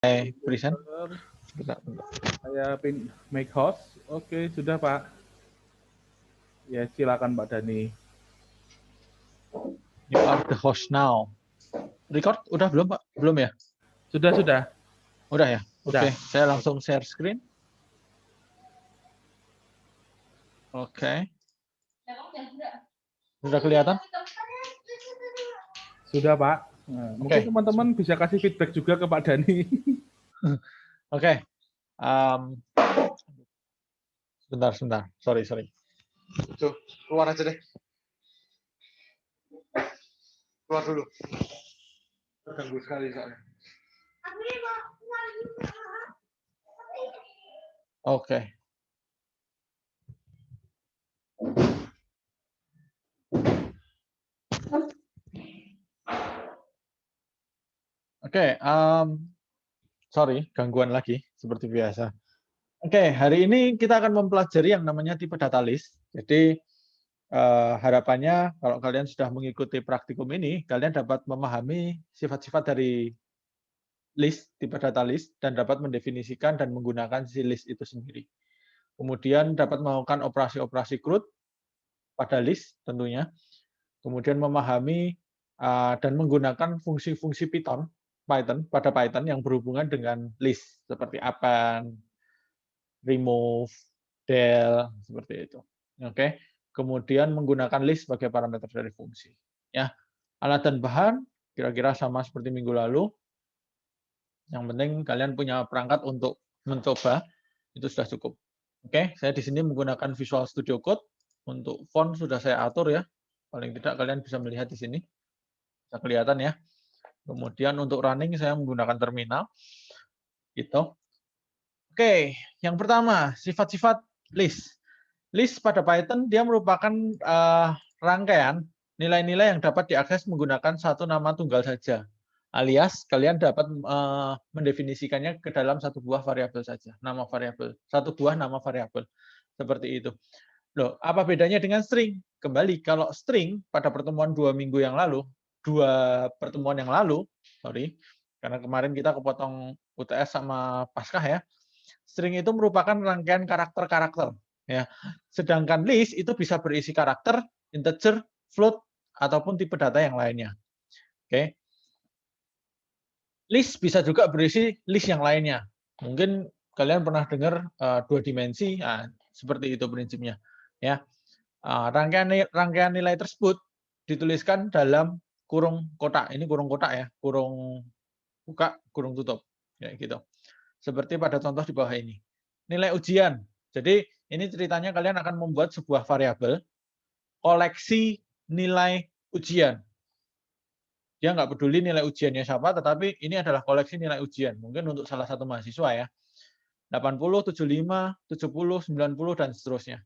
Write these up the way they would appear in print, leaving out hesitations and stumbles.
present. Saya make host. Oke, sudah Pak. Ya, silakan Pak Dani. You are the host now. Record udah belum Pak? Belum ya? Sudah. Udah ya? Sudah. Oke, saya langsung share screen. Oke. Sudah kelihatan? Sudah Pak. Nah, mungkin teman-teman bisa kasih feedback juga ke Pak Dani. Oke. Sebentar. Sorry. Tuh, keluar aja deh. Keluar dulu. Terganggu sekali soalnya. Oke. Oke, sorry, gangguan lagi seperti biasa. Oke, hari ini kita akan mempelajari yang namanya tipe data list. Jadi harapannya kalau kalian sudah mengikuti praktikum ini, kalian dapat memahami sifat-sifat dari list, tipe data list, dan dapat mendefinisikan dan menggunakan si list itu sendiri. Kemudian dapat melakukan operasi-operasi CRUD pada list tentunya. Kemudian memahami dan menggunakan fungsi-fungsi Python pada Python yang berhubungan dengan list seperti append, remove, del, seperti itu. Oke. Kemudian menggunakan list sebagai parameter dari fungsi. Ya, alat dan bahan kira-kira sama seperti minggu lalu. Yang penting kalian punya perangkat untuk mencoba, itu sudah cukup. Oke, saya di sini menggunakan Visual Studio Code. Untuk font sudah saya atur ya. Paling tidak kalian bisa melihat di sini. Bisa kelihatan ya. Kemudian untuk running saya menggunakan terminal. Gitu. Oke, yang pertama, sifat-sifat list. List pada Python dia merupakan rangkaian nilai-nilai yang dapat diakses menggunakan satu nama tunggal saja. Alias kalian dapat mendefinisikannya ke dalam satu buah variabel saja, nama variabel, satu buah nama variabel. Seperti itu. Loh, apa bedanya dengan string? Kembali, kalau string pada pertemuan 2 minggu yang lalu, 2 pertemuan yang lalu, karena kemarin kita kepotong UTS sama Paskah ya, string itu merupakan rangkaian karakter-karakter. Ya. Sedangkan list itu bisa berisi karakter, integer, float, ataupun tipe data yang lainnya. Oke. List bisa juga berisi list yang lainnya. Mungkin kalian pernah dengar 2 dimensi, nah, seperti itu prinsipnya. Ya. Rangkaian nilai tersebut dituliskan dalam kurung kotak. Ini kurung kotak ya, kurung buka, kurung tutup. Kayak gitu. Seperti pada contoh di bawah ini. Nilai ujian. Jadi ini ceritanya kalian akan membuat sebuah variabel koleksi nilai ujian. Dia nggak peduli nilai ujiannya siapa, tetapi ini adalah koleksi nilai ujian. Mungkin untuk salah satu mahasiswa ya. 80, 75, 70, 90, dan seterusnya.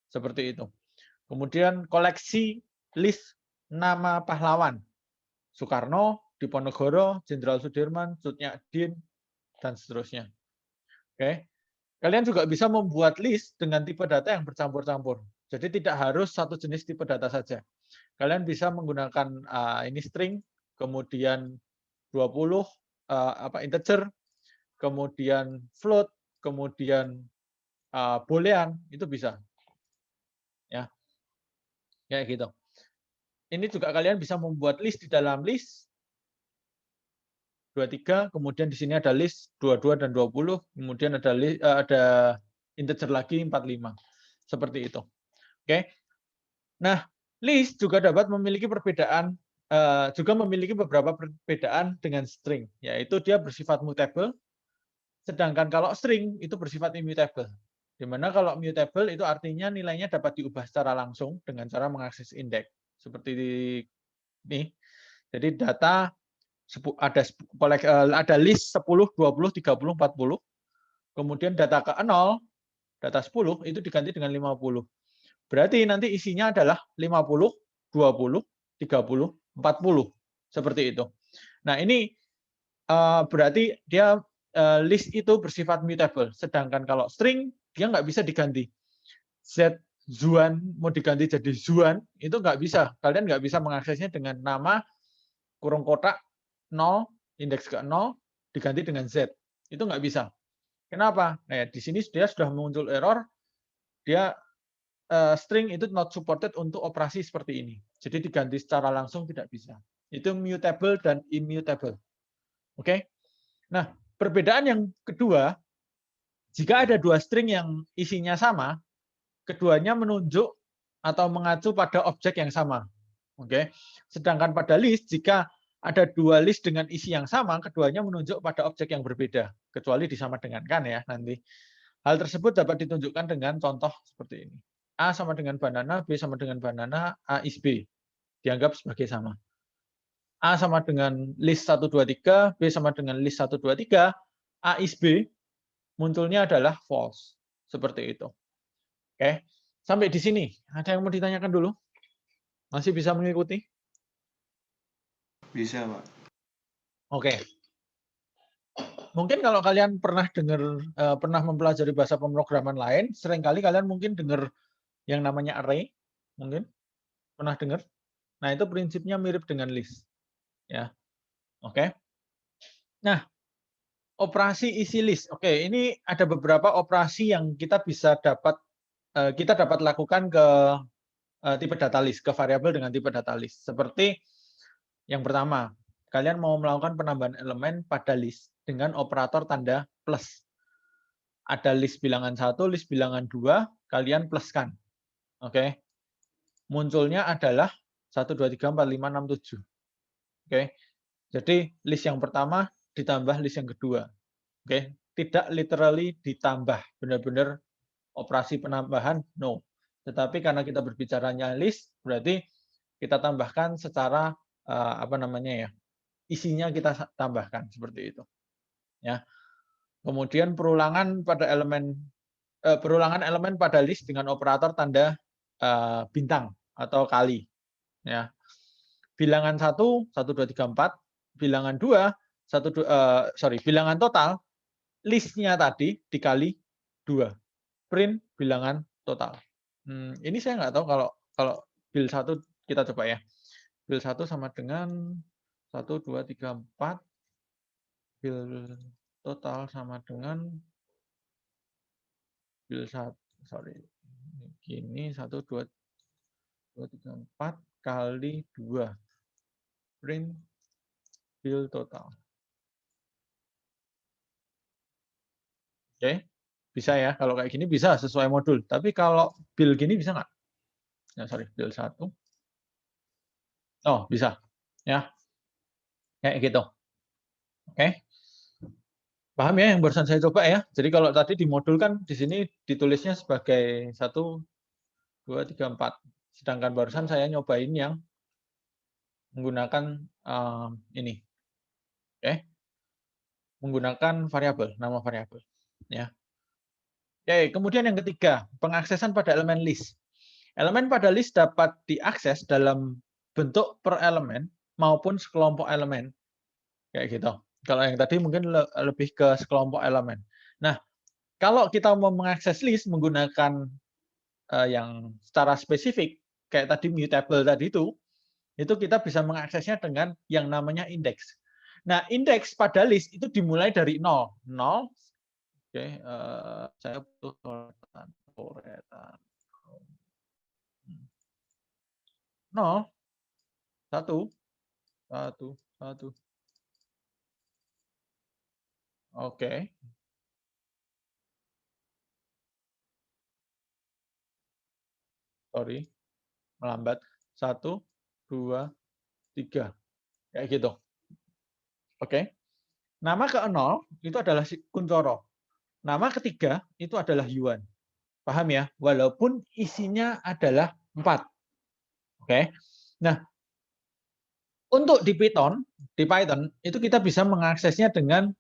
Seperti itu. Kemudian koleksi list nama pahlawan. Soekarno, Diponegoro, Jenderal Sudirman, Cut Nyak-Dien, dan seterusnya. Oke. Kalian juga bisa membuat list dengan tipe data yang bercampur-campur. Jadi tidak harus satu jenis tipe data saja. Kalian bisa menggunakan ini string, kemudian 20 integer, kemudian float, kemudian boolean, itu bisa. Ya. Kayak gitu. Ini juga kalian bisa membuat list di dalam list 23, kemudian di sini ada list 22 dan 20, kemudian ada integer lagi 45. Seperti itu. Oke. Nah, list juga dapat memiliki perbedaan juga memiliki beberapa perbedaan dengan string, yaitu dia bersifat mutable, sedangkan kalau string itu bersifat immutable. Di mana kalau mutable itu artinya nilainya dapat diubah secara langsung dengan cara mengakses indeks. Seperti ini. Jadi data ada list 10, 20, 30, 40. Kemudian data ke 0, data 10 itu diganti dengan 50. Berarti nanti isinya adalah 50, 20, 30, 40. Seperti itu. Nah, ini berarti dia list itu bersifat mutable. Sedangkan kalau string, dia nggak bisa diganti. Z Zuan mau diganti jadi Zuan, itu nggak bisa. Kalian nggak bisa mengaksesnya dengan nama kurung kotak 0, indeks ke 0, diganti dengan Z. Itu nggak bisa. Kenapa? Nah, di sini dia sudah muncul error, dia string itu not supported untuk operasi seperti ini. Jadi diganti secara langsung tidak bisa. Itu mutable dan immutable. Oke? Nah, perbedaan yang kedua, jika ada dua string yang isinya sama, keduanya menunjuk atau mengacu pada objek yang sama. Oke. Sedangkan pada list, jika ada dua list dengan isi yang sama, keduanya menunjuk pada objek yang berbeda, kecuali disama dengankan ya nanti. Hal tersebut dapat ditunjukkan dengan contoh seperti ini. A sama dengan banana, B sama dengan banana, A is B. Dianggap sebagai sama. A sama dengan list 1, 2, 3, B sama dengan list 1, 2, 3, A is B, munculnya adalah false. Seperti itu. Oke. Sampai di sini. Ada yang mau ditanyakan dulu? Masih bisa mengikuti? Bisa, Pak. Oke. Mungkin kalau kalian pernah pernah mempelajari bahasa pemrograman lain, seringkali kalian mungkin dengar yang namanya array, mungkin pernah dengar. Nah, itu prinsipnya mirip dengan list. Ya. Oke. Nah, operasi isi list. Oke, ini ada beberapa operasi yang kita dapat lakukan ke tipe data list, ke variabel dengan tipe data list. Seperti yang pertama, kalian mau melakukan penambahan elemen pada list dengan operator tanda plus. Ada list bilangan 1, list bilangan 2, kalian pluskan. Oke. Munculnya adalah 1, 2, 3, 4, 5, 6, 7. Oke. Jadi list yang pertama ditambah list yang kedua. Oke. Tidak literally ditambah, benar-benar operasi penambahan, no. Tetapi karena kita berbicaranya list, berarti kita tambahkan secara isinya kita tambahkan seperti itu. Ya. Kemudian perulangan elemen pada list dengan operator tanda bintang atau kali. Ya. Bilangan 1, 1, 2, 3, 4. Bilangan 2, bilangan total, listnya tadi dikali 2. Print bilangan total. Ini saya nggak tahu kalau bil 1 kita coba ya. Bil 1 sama dengan 1, 2, 3, 4. Bil total sama dengan bil 1. Gini 1, 2, 3, 4 kali 2. Print bil total. Oke. Bisa ya, kalau kayak gini bisa sesuai modul. Tapi kalau bil gini bisa nggak? Ya, bil 1. Oh, bisa. Ya. Kayak gitu. Oke. Paham ya yang barusan saya coba ya? Jadi kalau tadi di modul kan di sini ditulisnya sebagai 1, 2, 3, 4. Sedangkan barusan saya nyobain yang menggunakan ini. Oke. Menggunakan variabel, nama variabel. Ya. Oke, kemudian yang ketiga, pengaksesan pada elemen list. Elemen pada list dapat diakses dalam bentuk per elemen maupun sekelompok elemen. Kayak gitu. Kalau yang tadi mungkin lebih ke sekelompok elemen. Nah, kalau kita mau mengakses list menggunakan yang secara spesifik, kayak tadi mutable tadi itu kita bisa mengaksesnya dengan yang namanya indeks. Nah, indeks pada list itu dimulai dari 0. 0. Oke, saya butuh coretan. 0, 1, 1, 1. Oke. Sorry, melambat. 1, 2, 3. Kayak gitu. Oke. Nama ke-0 itu adalah Kuncoro. Nama ketiga itu adalah Yuan. Paham ya? Walaupun isinya adalah 4. Oke. Nah, untuk di Python itu kita bisa mengaksesnya dengan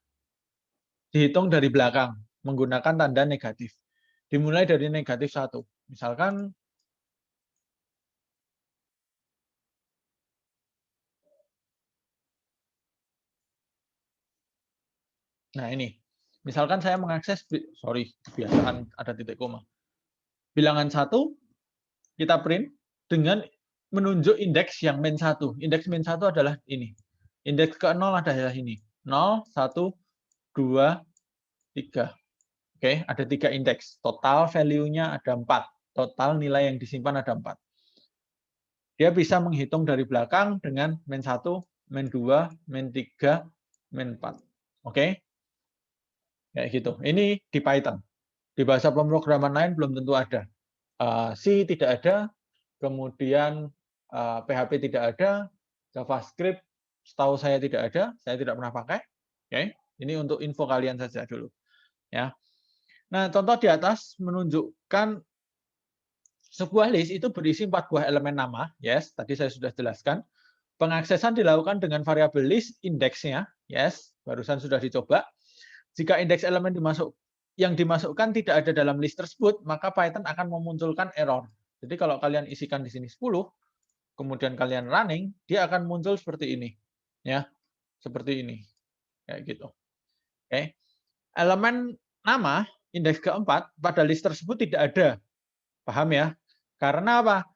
dihitung dari belakang menggunakan tanda negatif. Dimulai dari negatif 1. Misalkan nah ini. Misalkan saya mengakses, kebiasaan ada titik koma. Bilangan 1, kita print dengan menunjuk indeks yang min 1. Indeks min 1 adalah ini. Indeks ke-0 adalah ini. 0, 1, 2, 3. Oke, ada 3 indeks. Total value-nya ada 4. Total nilai yang disimpan ada 4. Dia bisa menghitung dari belakang dengan min 1, min 2, min 3, min 4. Oke? Kayak gitu. Ini di Python. Di bahasa pemrograman lain belum tentu ada. C tidak ada, kemudian PHP tidak ada, JavaScript setahu saya tidak ada, saya tidak pernah pakai. Oke? Ini untuk info kalian saja dulu. Ya. Nah, contoh di atas menunjukkan sebuah list itu berisi 4 buah elemen nama. Yes, tadi saya sudah jelaskan. Pengaksesan dilakukan dengan variabel list indeksnya. Yes, barusan sudah dicoba. Jika indeks elemen yang dimasukkan tidak ada dalam list tersebut, maka Python akan memunculkan error. Jadi kalau kalian isikan di sini 10, kemudian kalian running, dia akan muncul seperti ini. Ya, seperti ini. Kayak gitu. Oke. Elemen nama, indeks keempat, pada list tersebut tidak ada. Paham ya? Karena apa?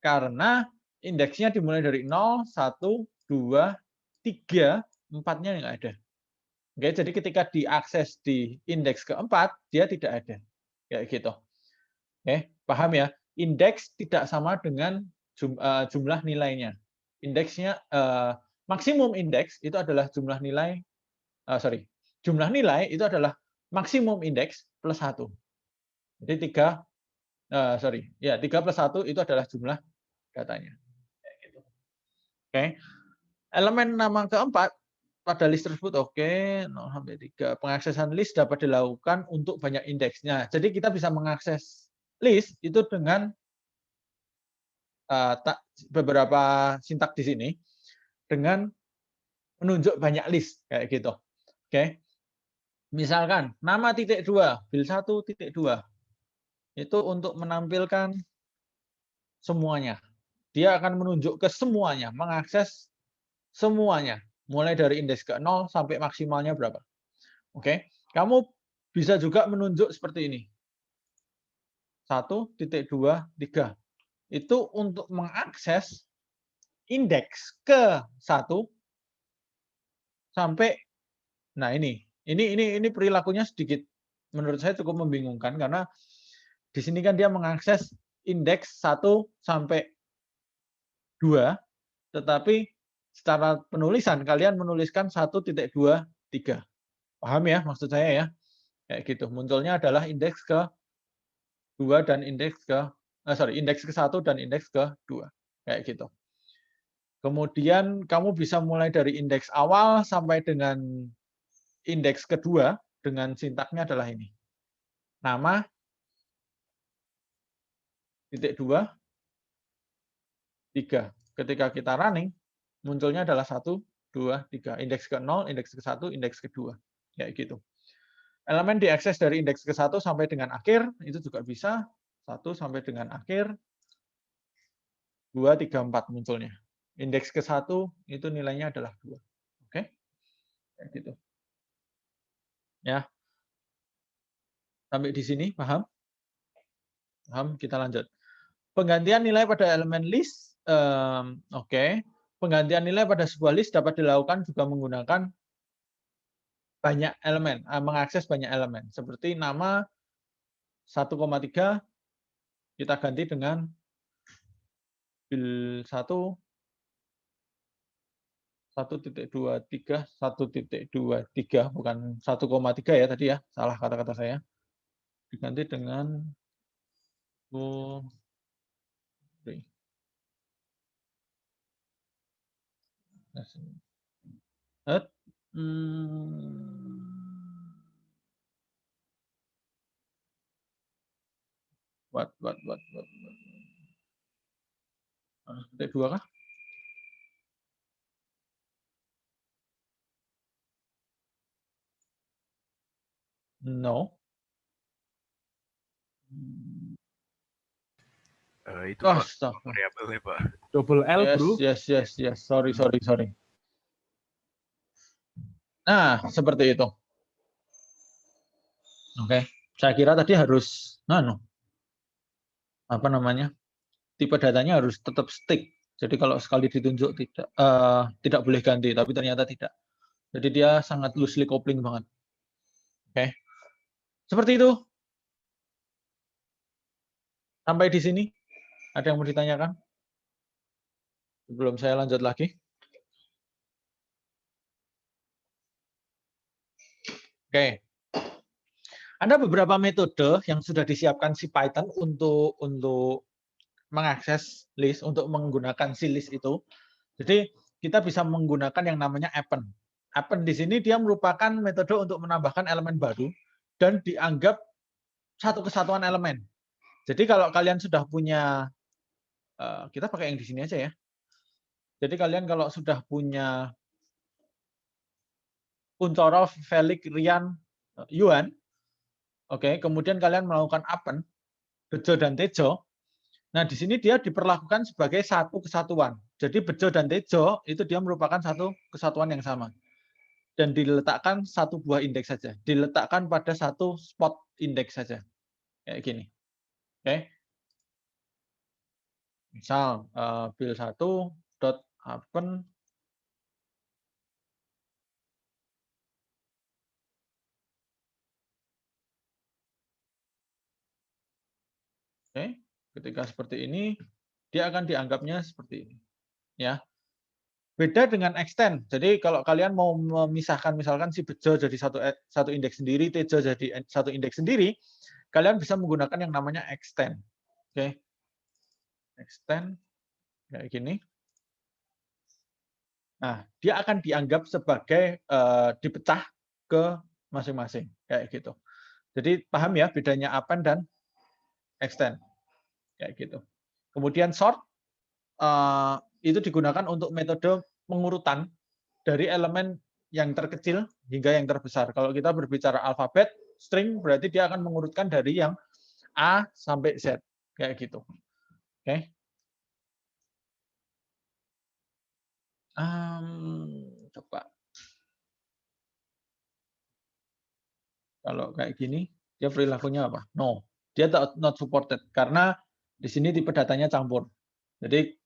Karena indeksnya dimulai dari 0, 1, 2, 3, 4-nya nggak ada. Oke, jadi ketika diakses di indeks keempat, dia tidak ada. Kayak gitu. Oke, paham ya? Indeks tidak sama dengan jumlah nilainya. Indeksnya, maksimum indeks itu adalah jumlah nilai, jumlah nilai itu adalah maksimum indeks plus 1. Jadi 3 plus 1 itu adalah jumlah datanya. Kayak gitu. Oke. Elemen nama keempat pada list tersebut, oke, 0 sampai 3. Pengaksesan list dapat dilakukan untuk banyak indeksnya. Jadi kita bisa mengakses list itu dengan beberapa sintak di sini dengan menunjuk banyak list kayak gitu. Oke. Misalkan nama titik 2, bil 1 titik 2. Itu untuk menampilkan semuanya. Dia akan menunjuk ke semuanya, mengakses semuanya. Mulai dari indeks ke 0 sampai maksimalnya berapa. Oke, kamu bisa juga menunjuk seperti ini. 1, 2, 3. Itu untuk mengakses indeks ke 1 sampai, nah ini perilakunya sedikit menurut saya cukup membingungkan karena di sini kan dia mengakses indeks 1 sampai 2, tetapi secara penulisan kalian menuliskan 1, 2, 3. Paham ya maksud saya ya? Kayak gitu. Munculnya adalah indeks ke 2 dan indeks ke indeks ke 1 dan indeks ke 2. Kayak gitu. Kemudian kamu bisa mulai dari indeks awal sampai dengan indeks kedua dengan sintaknya adalah ini. Nama titik 2 3. Ketika kita running munculnya adalah 1, 2, 3. Indeks ke 0, indeks ke 1, indeks ke 2. Kayak gitu. Elemen diakses dari indeks ke 1 sampai dengan akhir, itu juga bisa. 1 sampai dengan akhir. 2, 3, 4 munculnya. Indeks ke 1 itu nilainya adalah 2. Oke? Kayak gitu. Ya. Sampai di sini, paham? Paham? Kita lanjut. Penggantian nilai pada elemen list. Oke. Penggantian nilai pada sebuah list dapat dilakukan juga menggunakan banyak elemen, mengakses banyak elemen. Seperti nama 1,3 kita ganti dengan bil 1 1.23 1.23 bukan 1,3 ya tadi ya, salah kata-kata saya. Diganti dengan titik 2 kah? No. Itu Pak, variabelnya Pak. Double L, bro. Yes. Sorry. Nah, seperti itu. Oke. Saya kira tadi harus, tipe datanya harus tetap stick. Jadi kalau sekali ditunjuk tidak boleh ganti, tapi ternyata tidak. Jadi dia sangat loosely coupling banget. Oke. Seperti itu. Sampai di sini. Ada yang mau ditanyakan? Sebelum saya lanjut lagi. Oke. Ada beberapa metode yang sudah disiapkan si Python untuk mengakses list, untuk menggunakan si list itu. Jadi kita bisa menggunakan yang namanya append. Append di sini dia merupakan metode untuk menambahkan elemen baru dan dianggap satu kesatuan elemen. Jadi kalau kalian sudah punya, kita pakai yang di sini aja ya. Jadi kalian kalau sudah punya Kunchorov, Felix, Rian, Yuan, oke, kemudian kalian melakukan append, Bejo dan Tejo. Nah, di sini dia diperlakukan sebagai satu kesatuan. Jadi Bejo dan Tejo itu dia merupakan satu kesatuan yang sama. Dan diletakkan satu buah indeks saja. Diletakkan pada satu spot indeks saja. Kayak gini. Oke. Misal build1 dot append oke, ketika seperti ini dia akan dianggapnya seperti ini. Ya. Beda dengan extend. Jadi kalau kalian mau memisahkan misalkan si Bejo jadi satu indeks sendiri, Tejo jadi satu indeks sendiri, kalian bisa menggunakan yang namanya extend. Oke. Extend kayak gini. Nah, dia akan dianggap sebagai dipecah ke masing-masing kayak gitu. Jadi paham ya bedanya append dan extend kayak gitu. Kemudian sort itu digunakan untuk metode pengurutan dari elemen yang terkecil hingga yang terbesar. Kalau kita berbicara alfabet, string berarti dia akan mengurutkan dari yang A sampai Z kayak gitu. Oke. Coba. Kalau kayak gini, dia perilakunya apa? No, dia not supported karena di sini tipe datanya campur. Jadi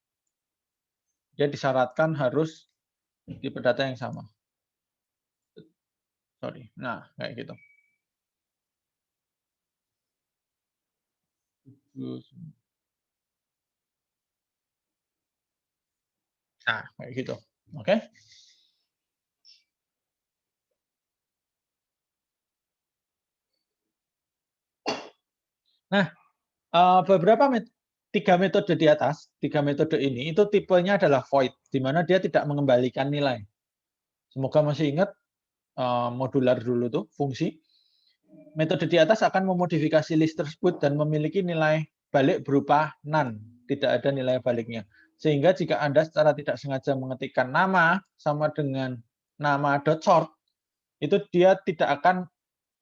dia disyaratkan harus tipe data yang sama. Sorry. Nah, kayak gitu. Nah, kayak gitu. Oke. Nah, beberapa tiga metode di atas, tiga metode ini itu tipenya adalah void, di mana dia tidak mengembalikan nilai. Semoga masih ingat modular dulu tuh fungsi. Metode di atas akan memodifikasi list tersebut dan memiliki nilai balik berupa none, tidak ada nilai baliknya. Sehingga jika Anda secara tidak sengaja mengetikkan nama sama dengan nama .sort, itu dia tidak akan,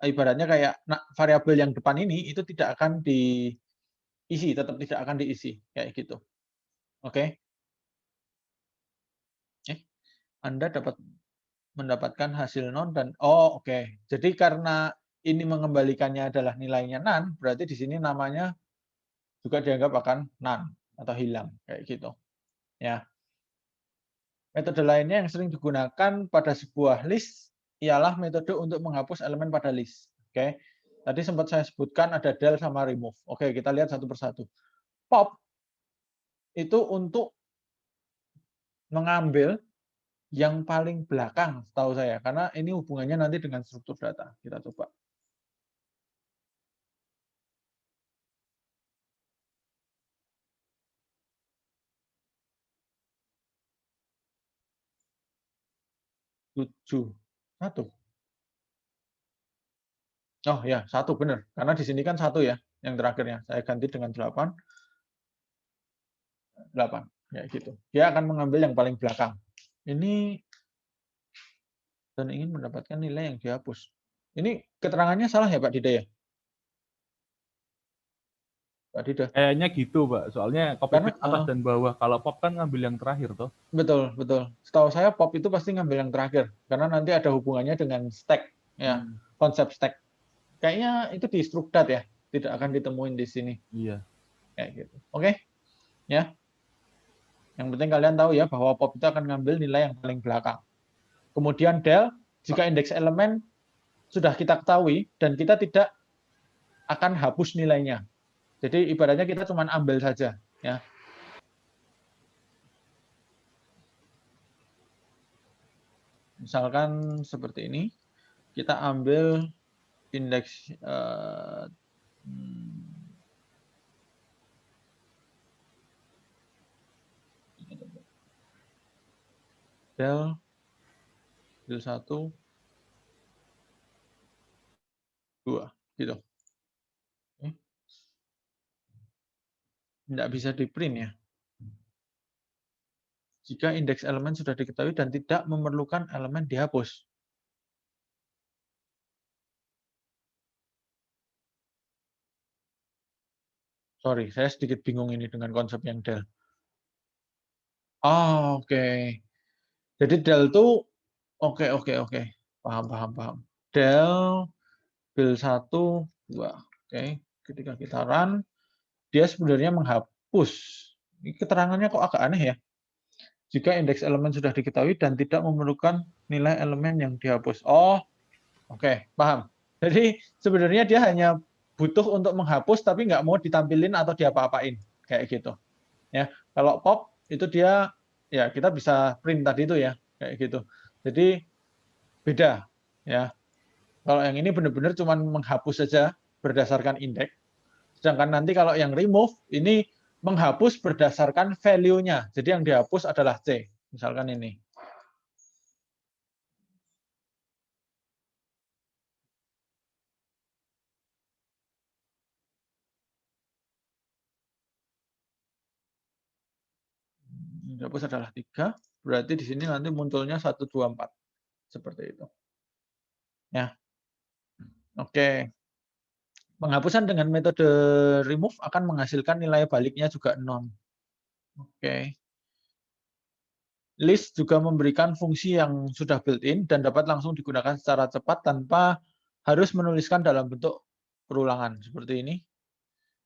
ibaratnya kayak variabel yang depan ini itu tidak akan diisi, tetap tidak akan diisi kayak gitu. Oke. Anda dapat mendapatkan hasil non dan oke. Jadi karena ini mengembalikannya adalah nilainya none, berarti di sini namanya juga dianggap akan none atau hilang kayak gitu. Ya. Metode lainnya yang sering digunakan pada sebuah list ialah metode untuk menghapus elemen pada list. Oke. Tadi sempat saya sebutkan ada del sama remove. Oke, kita lihat satu persatu. Pop itu untuk mengambil yang paling belakang setahu saya, karena ini hubungannya nanti dengan struktur data. Kita coba. Tujuh satu. Oh ya, satu benar. Karena di sini kan satu ya, yang terakhirnya. Saya ganti dengan 8. 8. Ya gitu. Dia akan mengambil yang paling belakang. Ini dan ingin mendapatkan nilai yang dihapus. Ini keterangannya salah ya Pak Dida ya? Pak Dida. Kayaknya gitu, Pak. Soalnya copy paste atas dan bawah. Kalau pop kan ngambil yang terakhir, toh. Betul, betul. Setahu saya pop itu pasti ngambil yang terakhir. Karena nanti ada hubungannya dengan stack. Ya, konsep stack. Kayaknya itu di strukdat ya. Tidak akan ditemuin di sini. Iya. Kayak gitu. Oke? Ya. Yang penting kalian tahu ya bahwa pop itu akan ngambil nilai yang paling belakang. Kemudian del, jika indeks elemen sudah kita ketahui dan kita tidak akan hapus nilainya. Jadi ibaratnya kita cuma ambil saja, ya. Misalkan seperti ini, kita ambil indeks del 1, 2, gitu. Tidak bisa di print ya. Jika indeks elemen sudah diketahui dan tidak memerlukan elemen dihapus. Sorry, saya sedikit bingung ini dengan konsep yang del. Oh, oke. Jadi del itu oke. Paham. Del bil 1, 2. Oke, ketika kita run, dia sebenarnya menghapus. Ini keterangannya kok agak aneh ya. Jika indeks elemen sudah diketahui dan tidak memerlukan nilai elemen yang dihapus. Oh, oke, paham. Jadi sebenarnya dia hanya butuh untuk menghapus tapi nggak mau ditampilin atau diapa-apain kayak gitu. Ya, kalau pop itu dia ya kita bisa print tadi itu ya kayak gitu. Jadi beda ya. Kalau yang ini benar-benar cuma menghapus saja berdasarkan indeks. Sedangkan nanti kalau yang remove ini menghapus berdasarkan value-nya. Jadi yang dihapus adalah C. Misalkan ini. Yang dihapus adalah 3. Berarti di sini nanti munculnya 1, 2, 4. Seperti itu. Ya. Oke. Penghapusan dengan metode remove akan menghasilkan nilai baliknya juga 0. Oke. List juga memberikan fungsi yang sudah built-in dan dapat langsung digunakan secara cepat tanpa harus menuliskan dalam bentuk perulangan. Seperti ini.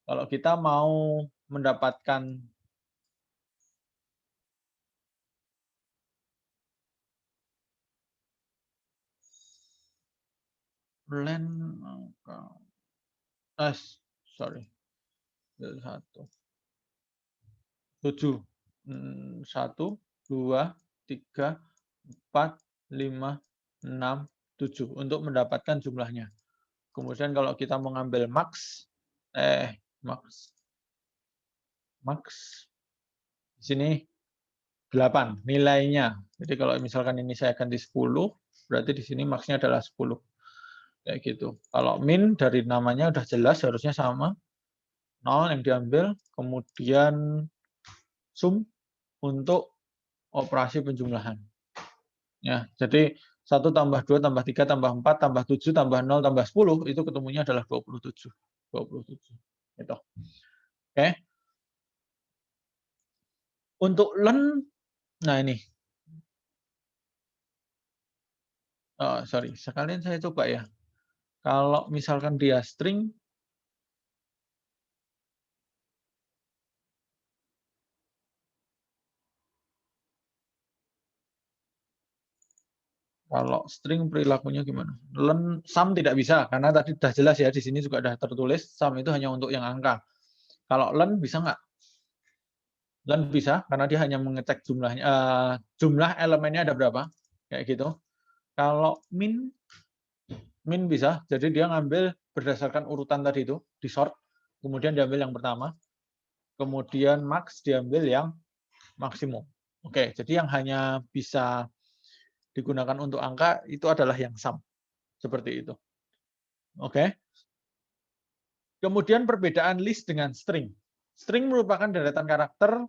Kalau kita mau mendapatkan len sorry. 1 7 1 2 3 4 5 6 7 untuk mendapatkan jumlahnya. Kemudian kalau kita mengambil max di sini 8 nilainya. Jadi kalau misalkan ini saya ganti 10, berarti di sini max-nya adalah 10. Kayak gitu. Kalau min dari namanya udah jelas harusnya sama. 0 yang diambil, kemudian sum untuk operasi penjumlahan. Ya, jadi 1 tambah 2 tambah 3 tambah 4 tambah 7 tambah 0 tambah 10 itu ketemunya adalah 27. 27. Gitu. Oke. Untuk len, nah ini. Sorry, sekalian saya coba ya. Kalau misalkan dia string, kalau string perilakunya gimana? Len sum tidak bisa karena tadi sudah jelas ya di sini juga sudah tertulis sum itu hanya untuk yang angka. Kalau len bisa nggak? Len bisa karena dia hanya mengecek jumlahnya, jumlah elemennya ada berapa, kayak gitu. Kalau min bisa, jadi dia ngambil berdasarkan urutan tadi itu di sort, kemudian diambil yang pertama, kemudian max diambil yang maksimum. Oke, jadi yang hanya bisa digunakan untuk angka itu adalah yang sum. Seperti itu. Oke. Kemudian perbedaan list dengan string. String merupakan deretan karakter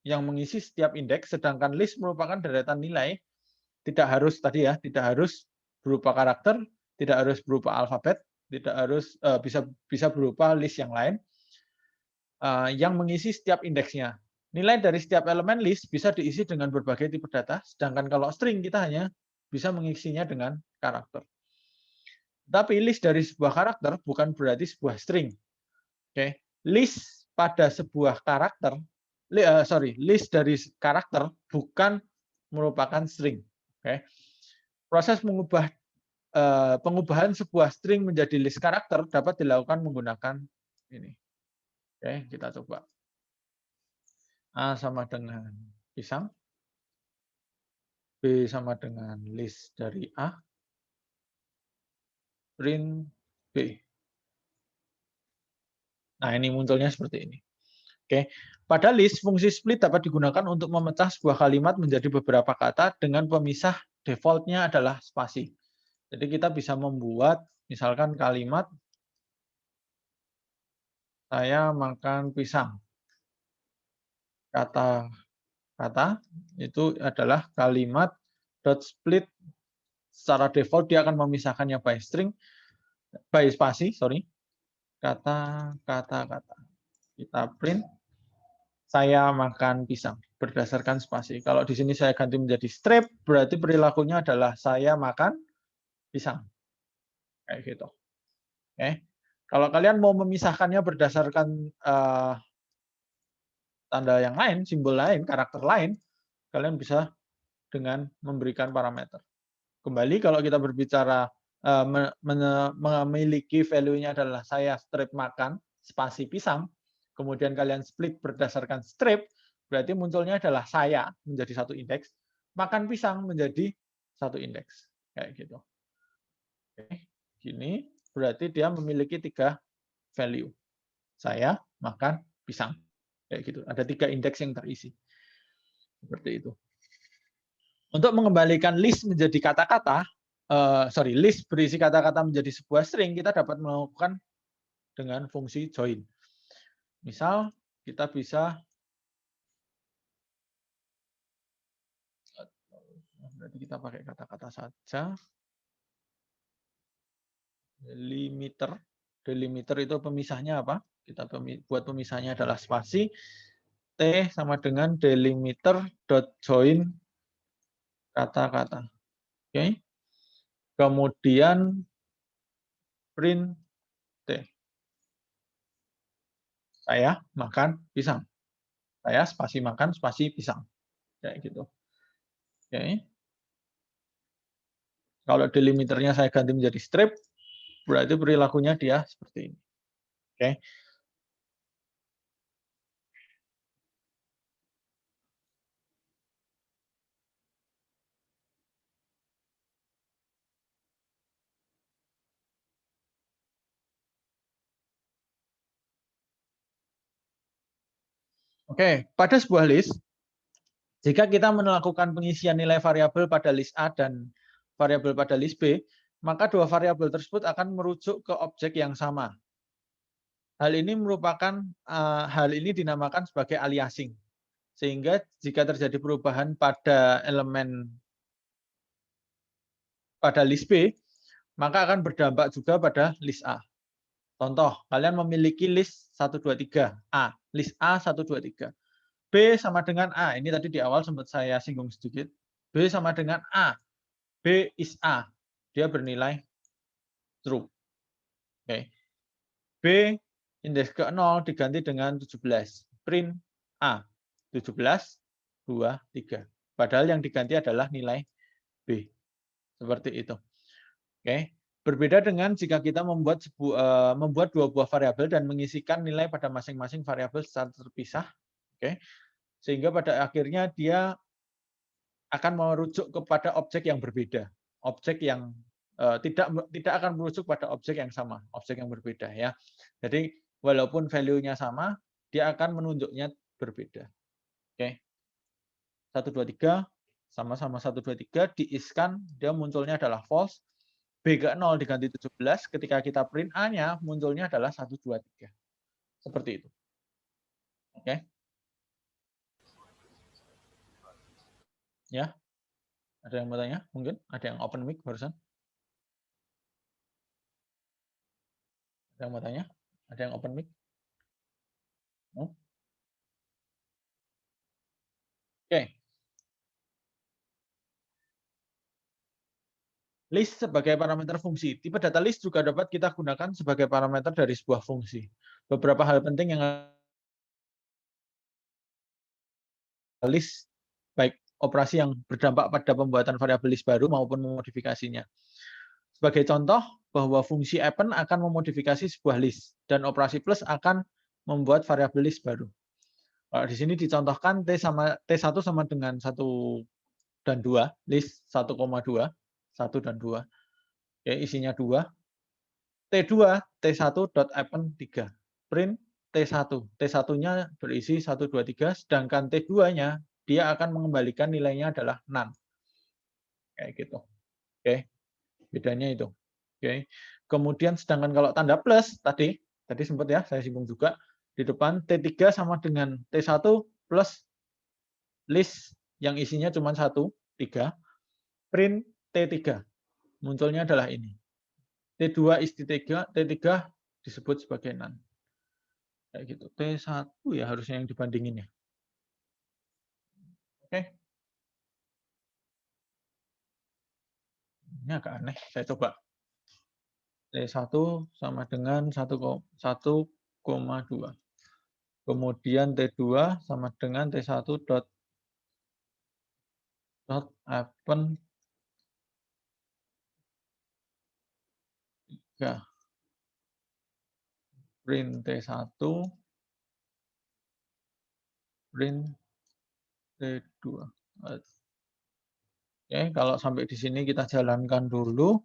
yang mengisi setiap indeks, sedangkan list merupakan deretan nilai. Tidak harus tadi ya, tidak harus berupa karakter, tidak harus berupa alfabet, tidak harus bisa berupa list yang lain yang mengisi setiap indeksnya. Nilai dari setiap elemen list bisa diisi dengan berbagai tipe data, sedangkan kalau string kita hanya bisa mengisinya dengan karakter. Tapi list dari sebuah karakter bukan berarti sebuah string. Oke, list pada sebuah karakter, list dari karakter bukan merupakan string. Oke, proses mengubah pengubahan sebuah string menjadi list karakter dapat dilakukan menggunakan ini. Oke, kita coba. A sama dengan pisang. B sama dengan list dari A. Print B. Nah, ini munculnya seperti ini. Oke. Pada list, fungsi split dapat digunakan untuk memecah sebuah kalimat menjadi beberapa kata dengan pemisah defaultnya adalah spasi. Jadi kita bisa membuat misalkan kalimat saya makan pisang. Kata itu adalah kalimat dot split, secara default dia akan memisahkannya by string, by spasi, sorry. Kata. Kita print saya makan pisang berdasarkan spasi. Kalau di sini saya ganti menjadi strip, berarti perilakunya adalah saya makan pisang. Kayak gitu. Oke. Kalau kalian mau memisahkannya berdasarkan tanda yang lain, simbol lain, karakter lain, kalian bisa dengan memberikan parameter. Kembali kalau kita berbicara memiliki value-nya adalah saya strip makan spasi pisang, kemudian kalian split berdasarkan strip, berarti munculnya adalah saya menjadi satu indeks, makan pisang menjadi satu indeks. Kayak gitu. Oke, gini berarti dia memiliki 3 value. Saya makan pisang. Kayak gitu. Ada 3 indeks yang terisi. Seperti itu. Untuk mengembalikan list menjadi kata-kata, list berisi kata-kata menjadi sebuah string, kita dapat melakukan dengan fungsi join. Misal, kita bisa, berarti kita pakai kata-kata saja. Delimiter itu pemisahnya apa? Kita buat pemisahnya adalah spasi. T sama dengan delimiter.join kata-kata. Oke. Kemudian print T. Saya makan pisang. Saya spasi makan, spasi pisang. Kayak gitu. Oke. Kalau delimiternya saya ganti menjadi strip, berarti perilakunya dia seperti ini. Oke. Oke, pada sebuah list, jika kita melakukan pengisian nilai variabel pada list A dan variabel pada list B, maka 2 variabel tersebut akan merujuk ke objek yang sama. Hal ini dinamakan sebagai aliasing. Sehingga jika terjadi perubahan pada elemen pada list B, maka akan berdampak juga pada list A. Contoh, kalian memiliki list 1, 2, 3, A. List A 1, 2, 3. B sama dengan A. Ini tadi di awal sempat saya singgung sedikit. B sama dengan A. B is A. Dia bernilai true. Oke. B indeks ke-0 diganti dengan 17. Print A. 17, 2, 3. Padahal yang diganti adalah nilai B. Seperti itu. Oke. Berbeda dengan jika kita membuat 2 buah variabel dan mengisikan nilai pada masing-masing variabel secara terpisah. Oke. Sehingga pada akhirnya dia akan merujuk kepada objek yang berbeda. Objek yang tidak akan merujuk pada objek yang sama, objek yang berbeda ya. Jadi walaupun value-nya sama, dia akan menunjuknya berbeda. Oke. 1, 2, 3 sama-sama 1, 2, 3 diiskan, dia munculnya adalah false. B ke 0 diganti 17, ketika kita print A-nya munculnya adalah 1, 2, 3. Seperti itu. Oke. Ya. Ada yang mau tanya? Mungkin ada yang open mic barusan. Ada yang mau tanya? Ada yang open mic? No? Oke. List sebagai parameter fungsi. Tipe data list juga dapat kita gunakan sebagai parameter dari sebuah fungsi. Beberapa hal penting yang list, baik operasi yang berdampak pada pembuatan variabel list baru maupun memodifikasinya. sebagai contoh bahwa fungsi append akan memodifikasi sebuah list dan operasi plus akan membuat variabel list baru. Kalau di sini dicontohkan T1 sama dengan 1 dan 2, list 1,2, 1 dan 2. Oke, isinya 2. T2, T1.append 3. Print T1. T1-nya berisi 1, 2, 3, sedangkan T2-nya dia akan mengembalikan nilainya adalah none. Kayak gitu. Oke, bedanya itu. Oke. Kemudian sedangkan kalau tanda plus tadi sempat ya saya singgung juga, di depan T3 sama dengan T1 plus list yang isinya cuma 1, 3, print T3. Munculnya adalah ini. T2 is T3 disebut sebagai none. Kayak gitu. T1 ya harusnya yang dibandingin ya. Oke. Ini agak aneh. Saya coba. T1 sama dengan 1,2. Kemudian T2 sama dengan T1 append 3. Print T1, print T2. Oke, kalau sampai di sini kita jalankan dulu.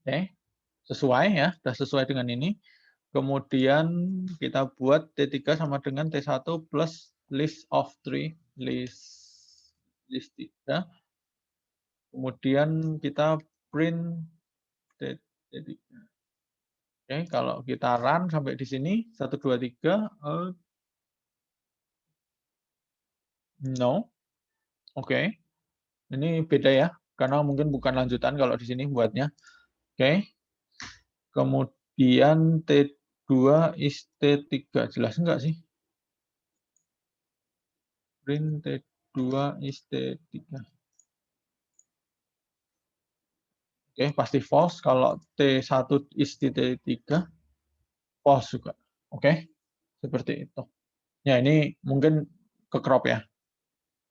Oke, sesuai ya, sudah sesuai dengan ini. Kemudian kita buat T3 sama dengan T1 plus list of 3, list 3. Kemudian kita print T3. Oke, kalau kita run sampai di sini 1, 2, 3, no. Oke. Ini beda ya, karena mungkin bukan lanjutan kalau di sini buatnya. Oke. Kemudian T2 is T3. Jelas enggak sih? Print T2 is T3. Oke, pasti false. Kalau T1 is T3, false juga. Oke, seperti itu. Ya, ini mungkin ke crop ya.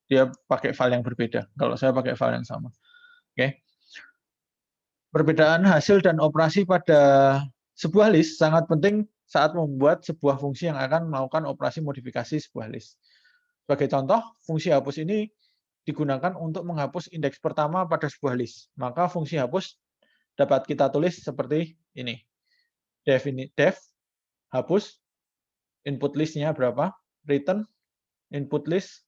Dia pakai file yang berbeda. Kalau saya pakai file yang sama. Oke. Perbedaan hasil dan operasi pada sebuah list sangat penting saat membuat sebuah fungsi yang akan melakukan operasi modifikasi sebuah list. Sebagai contoh, fungsi hapus ini digunakan untuk menghapus indeks pertama pada sebuah list. Maka fungsi hapus dapat kita tulis seperti ini. Def hapus, input listnya berapa, return, input list,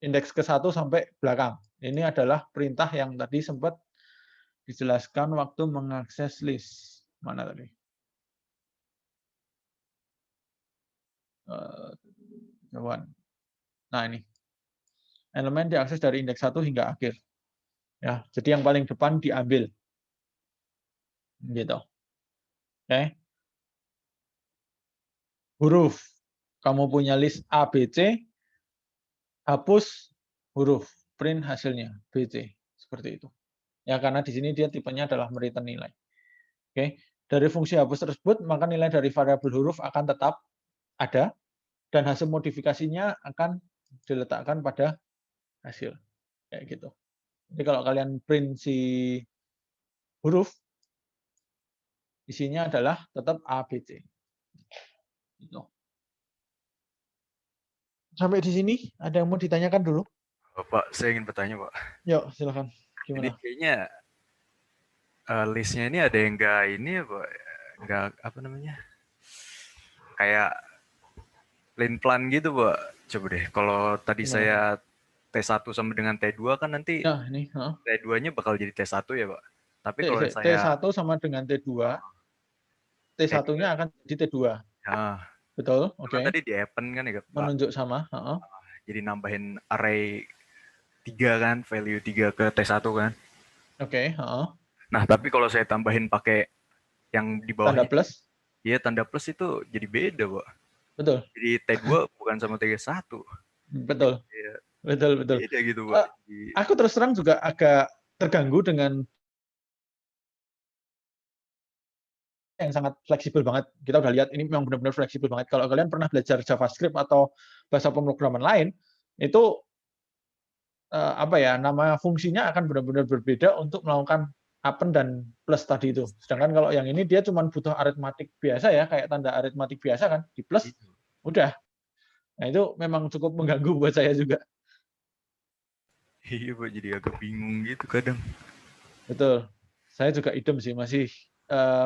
indeks ke-1 sampai belakang. Ini adalah perintah yang tadi sempat dijelaskan waktu mengakses list. Mana tadi? Nah, ini. Elemen diakses dari indeks 1 hingga akhir. Ya, jadi yang paling depan diambil. Gitu. Oke. Huruf. Kamu punya list A, B, C, hapus huruf, print hasilnya BC. Seperti itu. Ya, karena di sini dia tipenya adalah mereturn nilai. Oke. Dari fungsi hapus tersebut, maka nilai dari variabel huruf akan tetap ada dan hasil modifikasinya akan diletakkan pada hasil. Kayak gitu. Jadi kalau kalian print si huruf, isinya adalah tetap A, B, C. Gitu. Sampai di sini, ada yang mau ditanyakan dulu? Pak, saya ingin bertanya, Pak. Yuk, silakan. Gimana? Jadi kayaknya listnya ini ada yang enggak ini ya, Pak? Enggak, apa namanya? Kayak line plan gitu, Pak. Coba deh, kalau tadi Gimana? saya T1 sama dengan T2 kan nanti Nah, ini. T2-nya bakal jadi T1 ya, Pak? Tapi kalau saya T1 sama dengan T2, T1-nya akan jadi T2. Ya. Betul? Oke. Tadi di append kan ya, Pak? Menunjuk sama. Jadi nambahin array 3 kan, value 3 ke T1 kan. Oke. Nah, tapi kalau saya tambahin pakai yang di bawahnya. Tanda plus. Iya, tanda plus itu jadi beda, Pak. Betul. Jadi T2 bukan sama T1. Betul. Iya. Betul. Beda gitu, Pak. Aku terus terang juga agak terganggu dengan yang sangat fleksibel banget. Kita udah lihat ini memang benar-benar fleksibel banget. Kalau kalian pernah belajar JavaScript atau bahasa pemrograman lain, itu apa ya, nama fungsinya akan benar-benar berbeda untuk melakukan append dan plus tadi itu. Sedangkan kalau yang ini dia cuma butuh aritmatik biasa ya, kayak tanda aritmatik biasa kan, di plus Gitu. udah. Nah, itu memang cukup mengganggu buat saya juga. Iya, Pak, jadi agak bingung gitu kadang. Betul. Saya juga idem sih, masih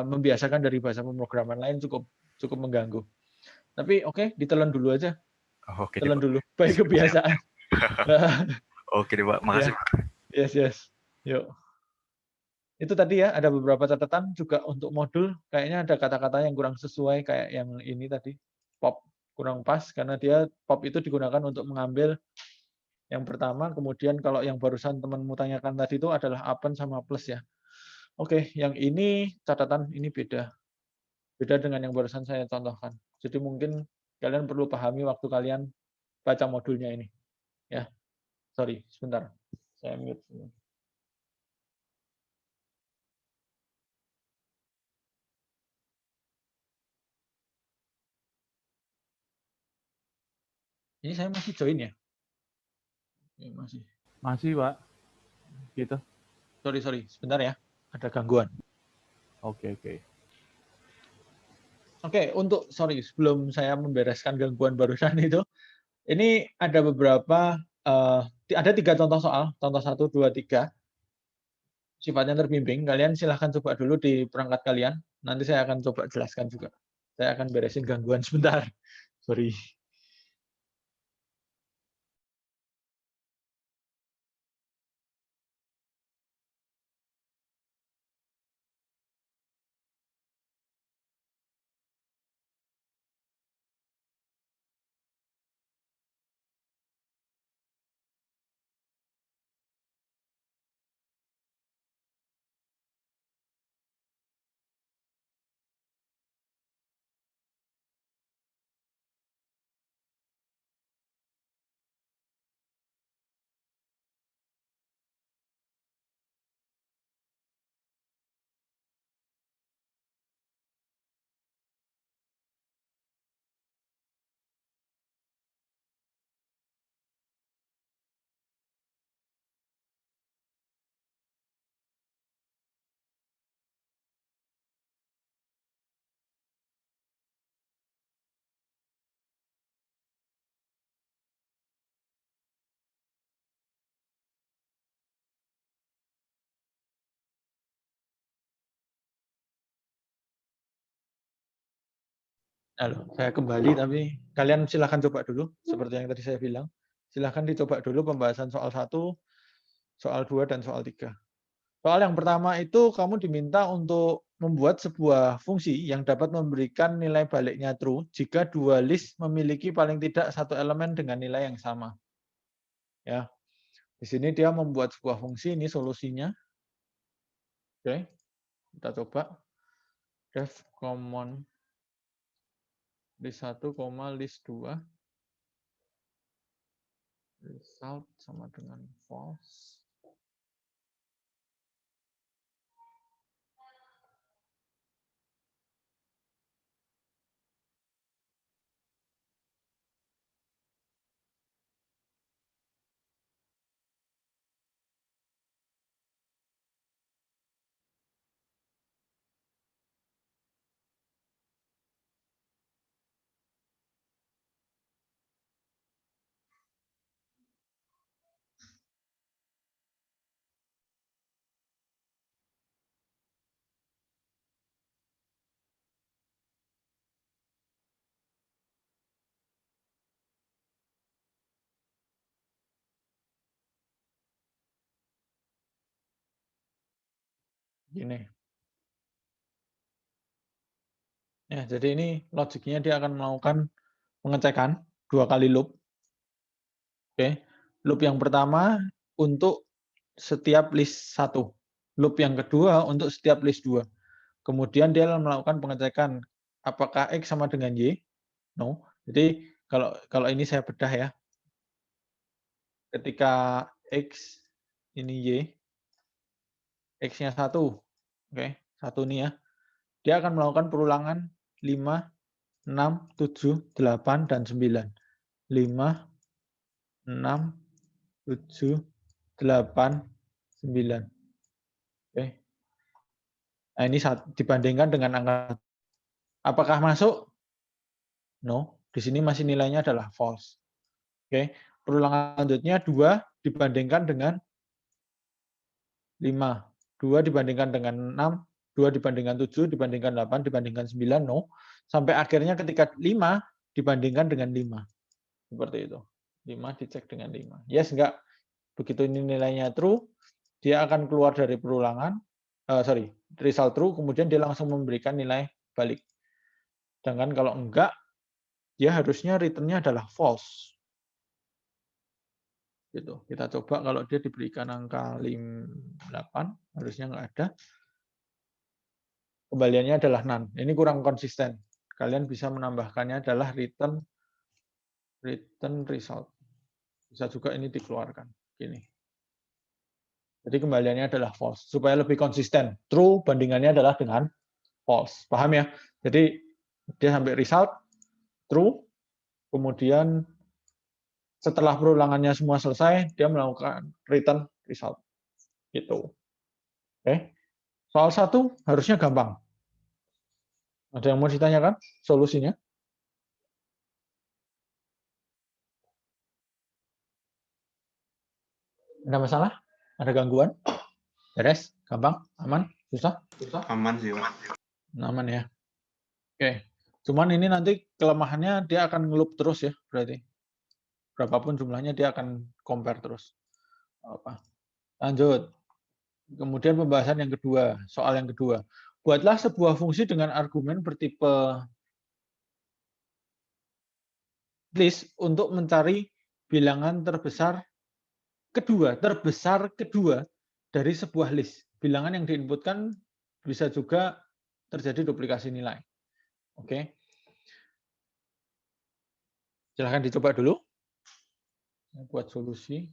membiasakan dari bahasa pemrograman lain cukup mengganggu. Tapi oke, ditelan dulu aja. Oh, oke deh, Telan Pak. dulu. Baik kebiasaan. Oke deh, Pak. Ya, Makasih, Pak. yes. Yuk. Itu tadi ya, ada beberapa catatan juga untuk modul. Kayaknya ada kata-kata yang kurang sesuai, kayak yang ini tadi. Pop kurang pas, karena dia pop itu digunakan untuk mengambil yang pertama, kemudian kalau yang barusan temanmu tanyakan tadi itu adalah append sama plus ya. Oke, yang ini catatan ini beda. Beda dengan yang barusan saya contohkan. Jadi mungkin kalian perlu pahami waktu kalian baca modulnya ini. Ya, sorry, sebentar. Saya mute. Ini saya masih join ya? Ini masih. Masih, Pak. Gitu. Sorry. Sebentar ya. Ada gangguan. Oke. Oke, sebelum saya membereskan gangguan barusan itu, ini ada beberapa, ada 3 contoh soal, contoh 1, 2, 3, sifatnya terbimbing. Kalian silahkan coba dulu di perangkat kalian, nanti saya akan coba jelaskan juga. Saya akan beresin gangguan sebentar. Sorry. Halo, saya kembali, tapi kalian silahkan coba dulu, seperti yang tadi saya bilang. Silahkan dicoba dulu pembahasan soal 1, soal 2, dan soal 3. Soal yang pertama itu kamu diminta untuk membuat sebuah fungsi yang dapat memberikan nilai baliknya true jika dua list memiliki paling tidak satu elemen dengan nilai yang sama. Ya, di sini dia membuat sebuah fungsi, ini solusinya. Oke, kita coba. Def common list 1, list 2. Result sama dengan false. Gini. Ya, jadi ini logiknya dia akan melakukan pengecekan 2 kali loop. Oke. Loop yang pertama untuk setiap list 1. Loop yang kedua untuk setiap list 2. Kemudian dia melakukan pengecekan apakah X sama dengan Y? No. Jadi kalau ini saya bedah ya. Ketika X ini Y, X-nya 1. Oke, 1 nih ya. dia akan melakukan perulangan 5, 6, 7, 8, dan 9. 5, 6, 7, 8, 9. Oke. Nah, ini dibandingkan dengan angka. Apakah masuk? No. Di sini masih nilainya adalah false. Oke. Perulangan selanjutnya 2 dibandingkan dengan 5. 2 dibandingkan dengan 6. 2 dibandingkan 7, dibandingkan 8, dibandingkan 9. No. Sampai akhirnya ketika 5 dibandingkan dengan 5. Seperti itu. 5 dicek dengan 5. Yes, enggak. Begitu ini nilainya true, dia akan keluar dari perulangan, result true, kemudian dia langsung memberikan nilai balik. Sedangkan kalau enggak, dia harusnya return-nya adalah false. Gitu. Kita coba kalau dia diberikan angka 8, harusnya enggak ada. Kembaliannya adalah none. Ini kurang konsisten. Kalian bisa menambahkannya adalah return result. Bisa juga ini dikeluarkan. Gini. Jadi kembaliannya adalah false. Supaya lebih konsisten. True bandingannya adalah dengan false. Paham ya? Jadi dia sampai result, true, kemudian setelah perulangannya semua selesai, dia melakukan return result. Gitu. Oke. Soal 1 harusnya gampang. Ada yang mau ditanyakan solusinya? Ada masalah? Ada gangguan? Beres? Gampang? Aman? Susah? Aman sih, Pak. Aman ya. Oke. Cuman ini nanti kelemahannya dia akan ngeloop terus ya, berarti. Berapapun jumlahnya dia akan compare terus. Apa? Lanjut. Kemudian pembahasan yang kedua, soal yang kedua. Buatlah sebuah fungsi dengan argumen bertipe list untuk mencari bilangan terbesar kedua dari sebuah list. Bilangan yang diinputkan bisa juga terjadi duplikasi nilai. Oke. Silahkan dicoba dulu. Buat solusi.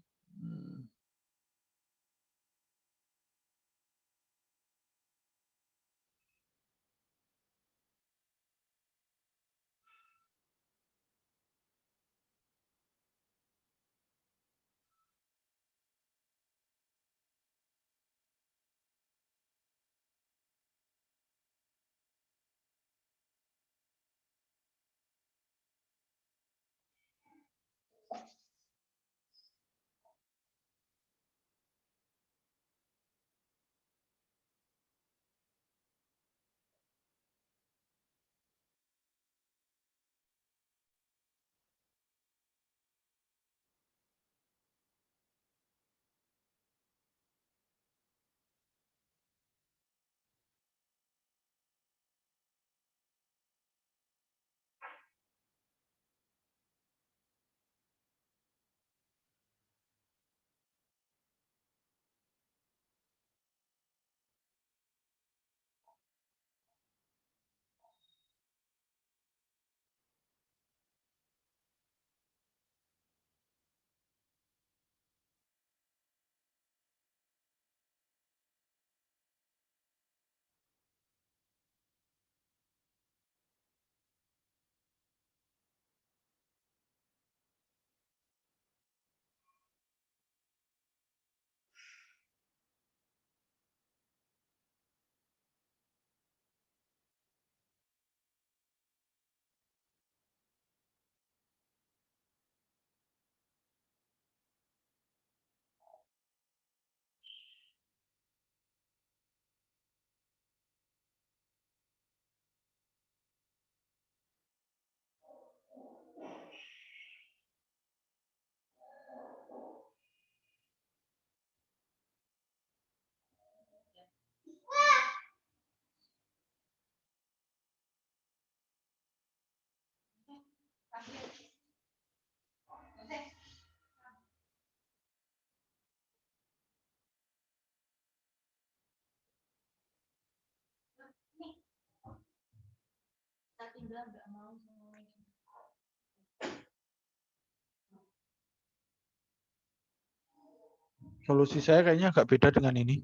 Solusi saya kayaknya agak beda dengan ini.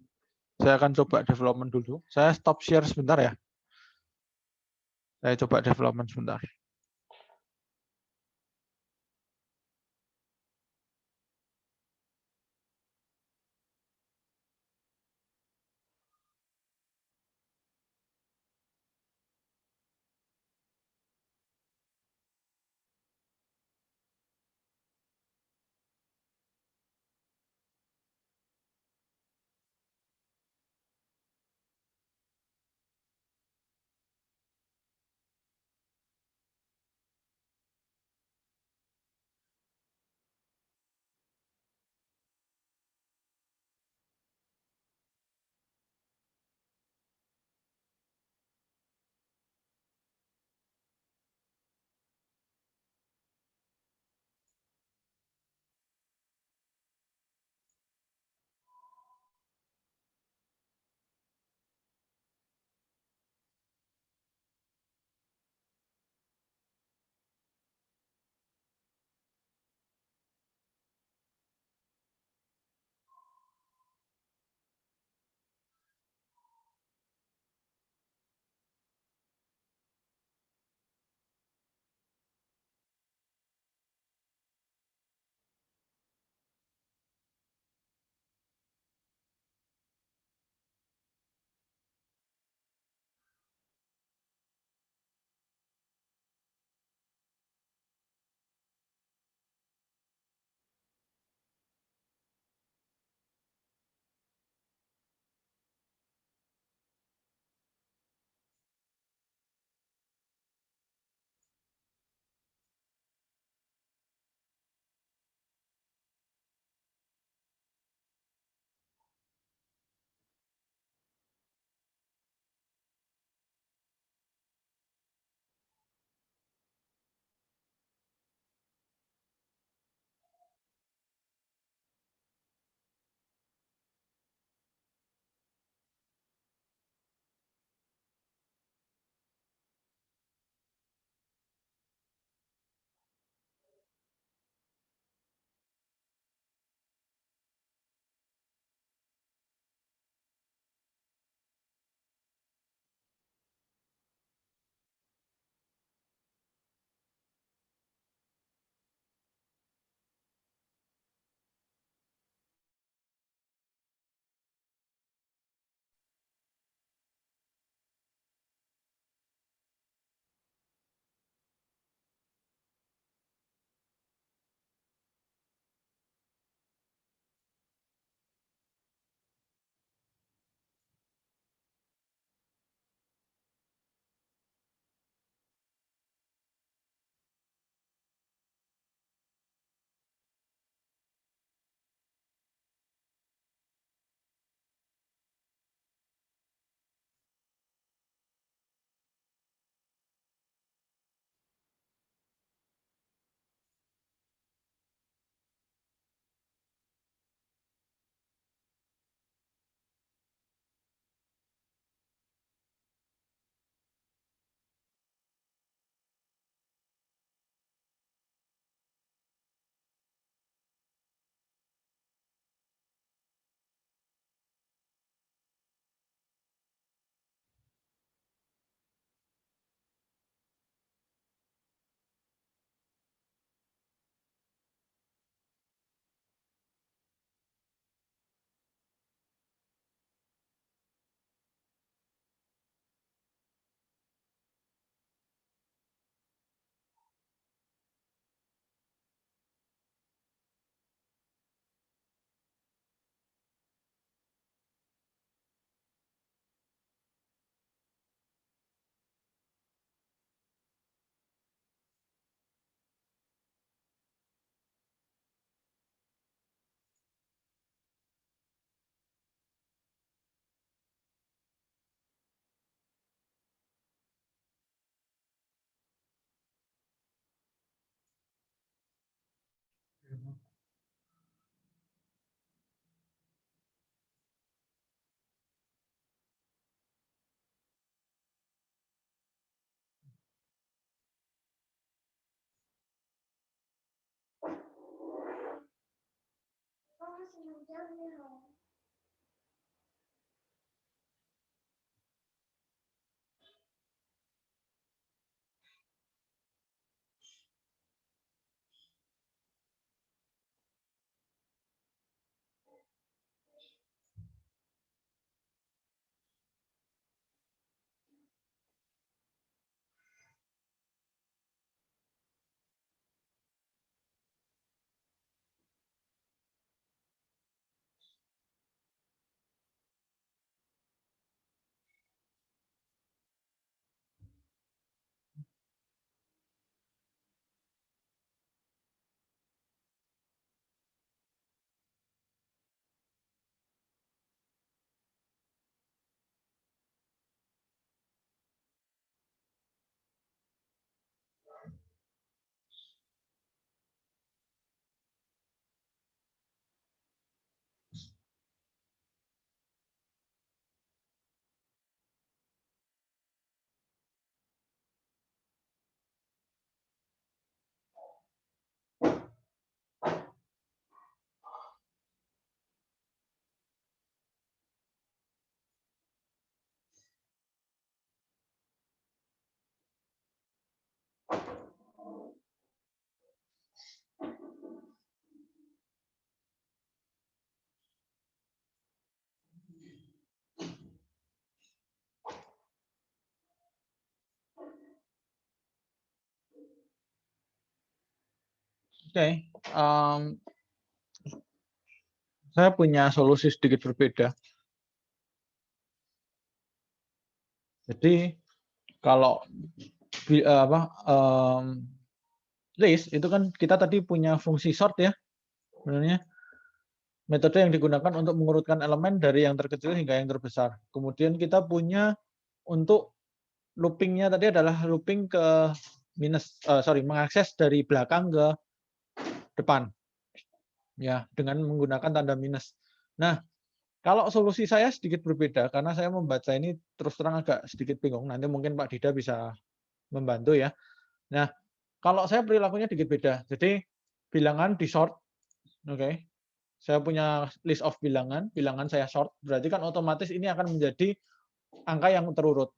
Saya akan coba development dulu. Saya stop share sebentar ya. Saya coba development sebentar. Oke, saya punya solusi sedikit berbeda. Jadi kalau list itu kan kita tadi punya fungsi sort ya, sebenarnya metode yang digunakan untuk mengurutkan elemen dari yang terkecil hingga yang terbesar. Kemudian kita punya untuk loopingnya tadi adalah looping ke mengakses dari belakang ke depan, ya dengan menggunakan tanda minus. Nah, kalau solusi saya sedikit berbeda karena saya membaca ini terus terang agak sedikit bingung. Nanti mungkin Pak Dida bisa membantu ya. Nah, kalau saya perilakunya sedikit beda. Jadi bilangan di sort, oke. Saya punya list of bilangan, bilangan saya sort, berarti kan otomatis ini akan menjadi angka yang terurut.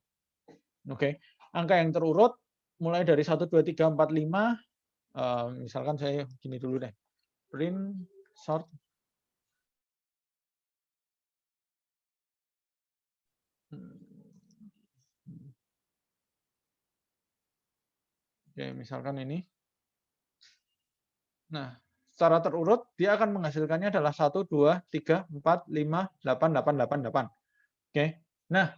Oke. Angka yang terurut mulai dari 1 2 3 4 5 misalkan saya gini dulu deh. Print sort. Oke, misalkan ini. Nah, secara terurut dia akan menghasilkannya adalah 1 2 3 4 5 8 8 8 8. Oke. Nah,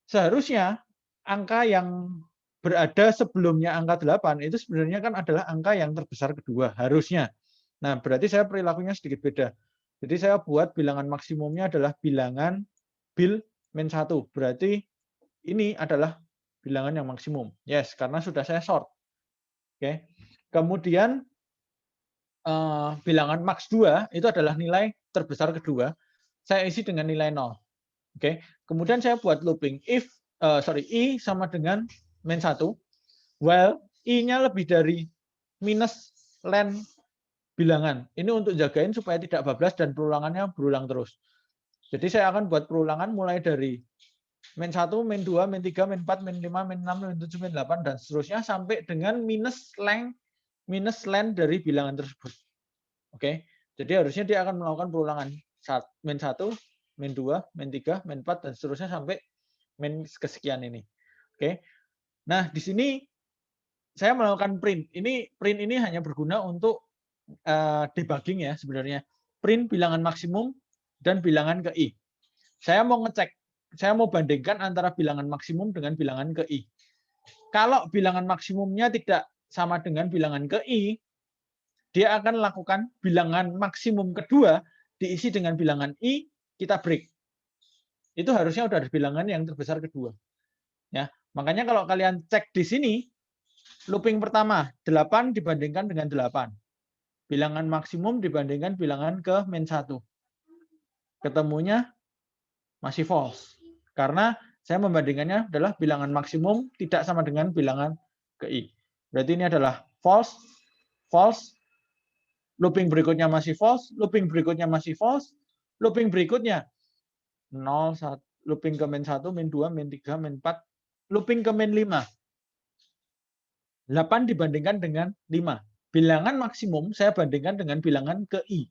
seharusnya angka yang berada sebelumnya angka 8 itu sebenarnya kan adalah angka yang terbesar kedua, harusnya. Nah, berarti saya perilakunya sedikit beda. Jadi saya buat bilangan maksimumnya adalah bilangan bil min 1. Berarti ini adalah bilangan yang maksimum. Yes, karena sudah saya sort. Oke. Kemudian bilangan max 2 itu adalah nilai terbesar kedua. Saya isi dengan nilai 0. Oke. Kemudian saya buat looping i sama dengan min 1 while i-nya lebih dari minus len bilangan. Ini untuk jagain supaya tidak bablas dan perulangannya berulang terus. Jadi saya akan buat perulangan mulai dari min 1, min 2, min 3, min 4, min 5, min 6, min 7, min 8 dan seterusnya sampai dengan minus len dari bilangan tersebut. Oke. Jadi harusnya dia akan melakukan perulangan min 1, min 2, min 3, min 4 dan seterusnya sampai min kesekian ini. Oke. Nah, di sini saya melakukan print. Print ini hanya berguna untuk debugging ya sebenarnya. Print bilangan maksimum dan bilangan ke i. Saya mau ngecek, saya mau bandingkan antara bilangan maksimum dengan bilangan ke i. Kalau bilangan maksimumnya tidak sama dengan bilangan ke i, dia akan lakukan bilangan maksimum kedua diisi dengan bilangan i, kita break. Itu harusnya udah ada bilangan yang terbesar kedua. Ya, makanya kalau kalian cek di sini, looping pertama 8 dibandingkan dengan 8. Bilangan maksimum dibandingkan bilangan ke min 1. Ketemunya masih false. Karena saya membandingkannya adalah bilangan maksimum tidak sama dengan bilangan ke i. Berarti ini adalah false, false, looping berikutnya masih false, looping berikutnya masih false, looping berikutnya 0, 1, looping ke min 1, min 2, min 3, min 4, looping ke min 5. 8 dibandingkan dengan 5. Bilangan maksimum saya bandingkan dengan bilangan ke i.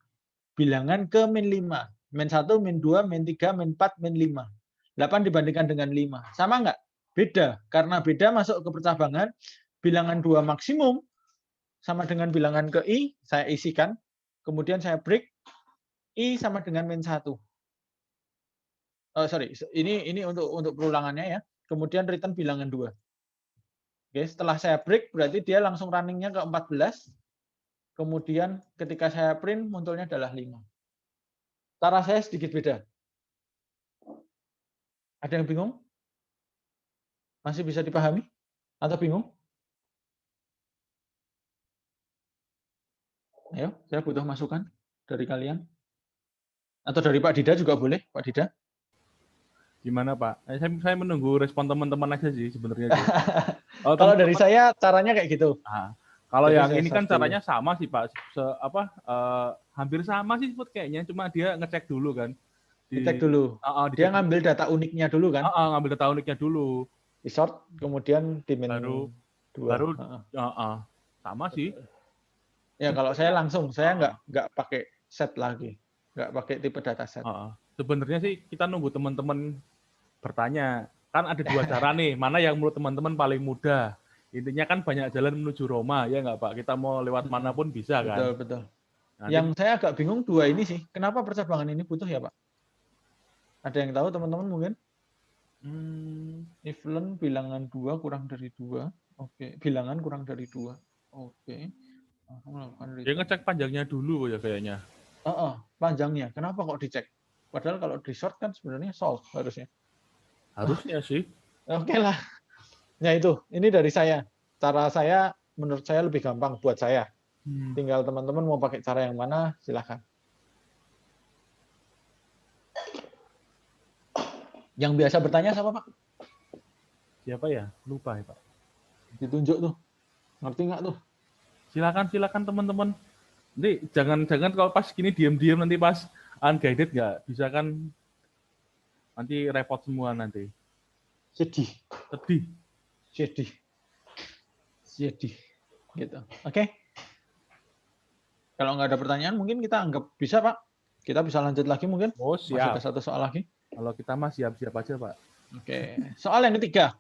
Bilangan ke min 5. Min 1, min 2, min 3, min 4, min 5. 8 dibandingkan dengan 5. Sama nggak? Beda. Karena beda masuk ke percabangan. Bilangan 2 maksimum sama dengan bilangan ke i, saya isikan. Kemudian saya break. I sama dengan min 1. Ini untuk perulangannya ya. Kemudian return bilangan 2. Oke, setelah saya break berarti dia langsung runningnya ke 14. Kemudian ketika saya print munculnya adalah 5. Cara saya sedikit beda. Ada yang bingung? Masih bisa dipahami? Atau bingung? Ayo, saya butuh masukan dari kalian. Atau dari Pak Dida juga boleh, Pak Dida. Gimana Pak? Saya menunggu respon teman-teman aja sih sebenarnya. Kalau dari saya caranya kayak gitu. Nah, kalau yang ini kan caranya sama sih Pak. Hampir sama sih kayaknya, cuma dia ngecek dulu kan. Dicek dulu. Dia ngambil data uniknya dulu kan? Ngambil data uniknya dulu. Di sort, kemudian di min 2. Sama sih. Ya kalau saya langsung, saya nggak pakai set lagi. Nggak pakai tipe data set. Sebenarnya sih kita nunggu teman-teman bertanya. Kan ada 2 cara nih, mana yang menurut teman-teman paling mudah. Intinya kan banyak jalan menuju Roma, ya nggak Pak? Kita mau lewat mana pun bisa Betul, kan? betul. Nanti, Yang saya agak bingung dua ini sih. Kenapa percabangan ini butuh ya, Pak? Ada yang tahu teman-teman mungkin? If len bilangan 2 kurang dari 2. Oke, bilangan kurang dari 2. Oke. Melakukan dia return. ngecek panjangnya dulu ya kayaknya. Panjangnya. Kenapa kok dicek? Padahal kalau di short kan sebenarnya solve harusnya. Harusnya sih. Oke lah. Ya itu, ini dari saya. Cara saya menurut saya lebih gampang buat saya. Tinggal teman-teman mau pakai cara yang mana, silahkan. Yang biasa bertanya siapa, Pak? Siapa ya? Lupa ya Pak. Ditunjuk tuh. Ngerti nggak tuh? Silakan teman-teman. Nanti jangan kalau pas gini diam-diam nanti pas unguided nggak bisa kan nanti repot semua nanti. Sedih. Gitu. Oke. Kalau nggak ada pertanyaan, mungkin kita anggap bisa, Pak. Kita bisa lanjut lagi mungkin. Oh, Masih siap. ada satu soal lagi. Kalau kita mah siap-siap aja, Pak. Oke. Soal yang ketiga.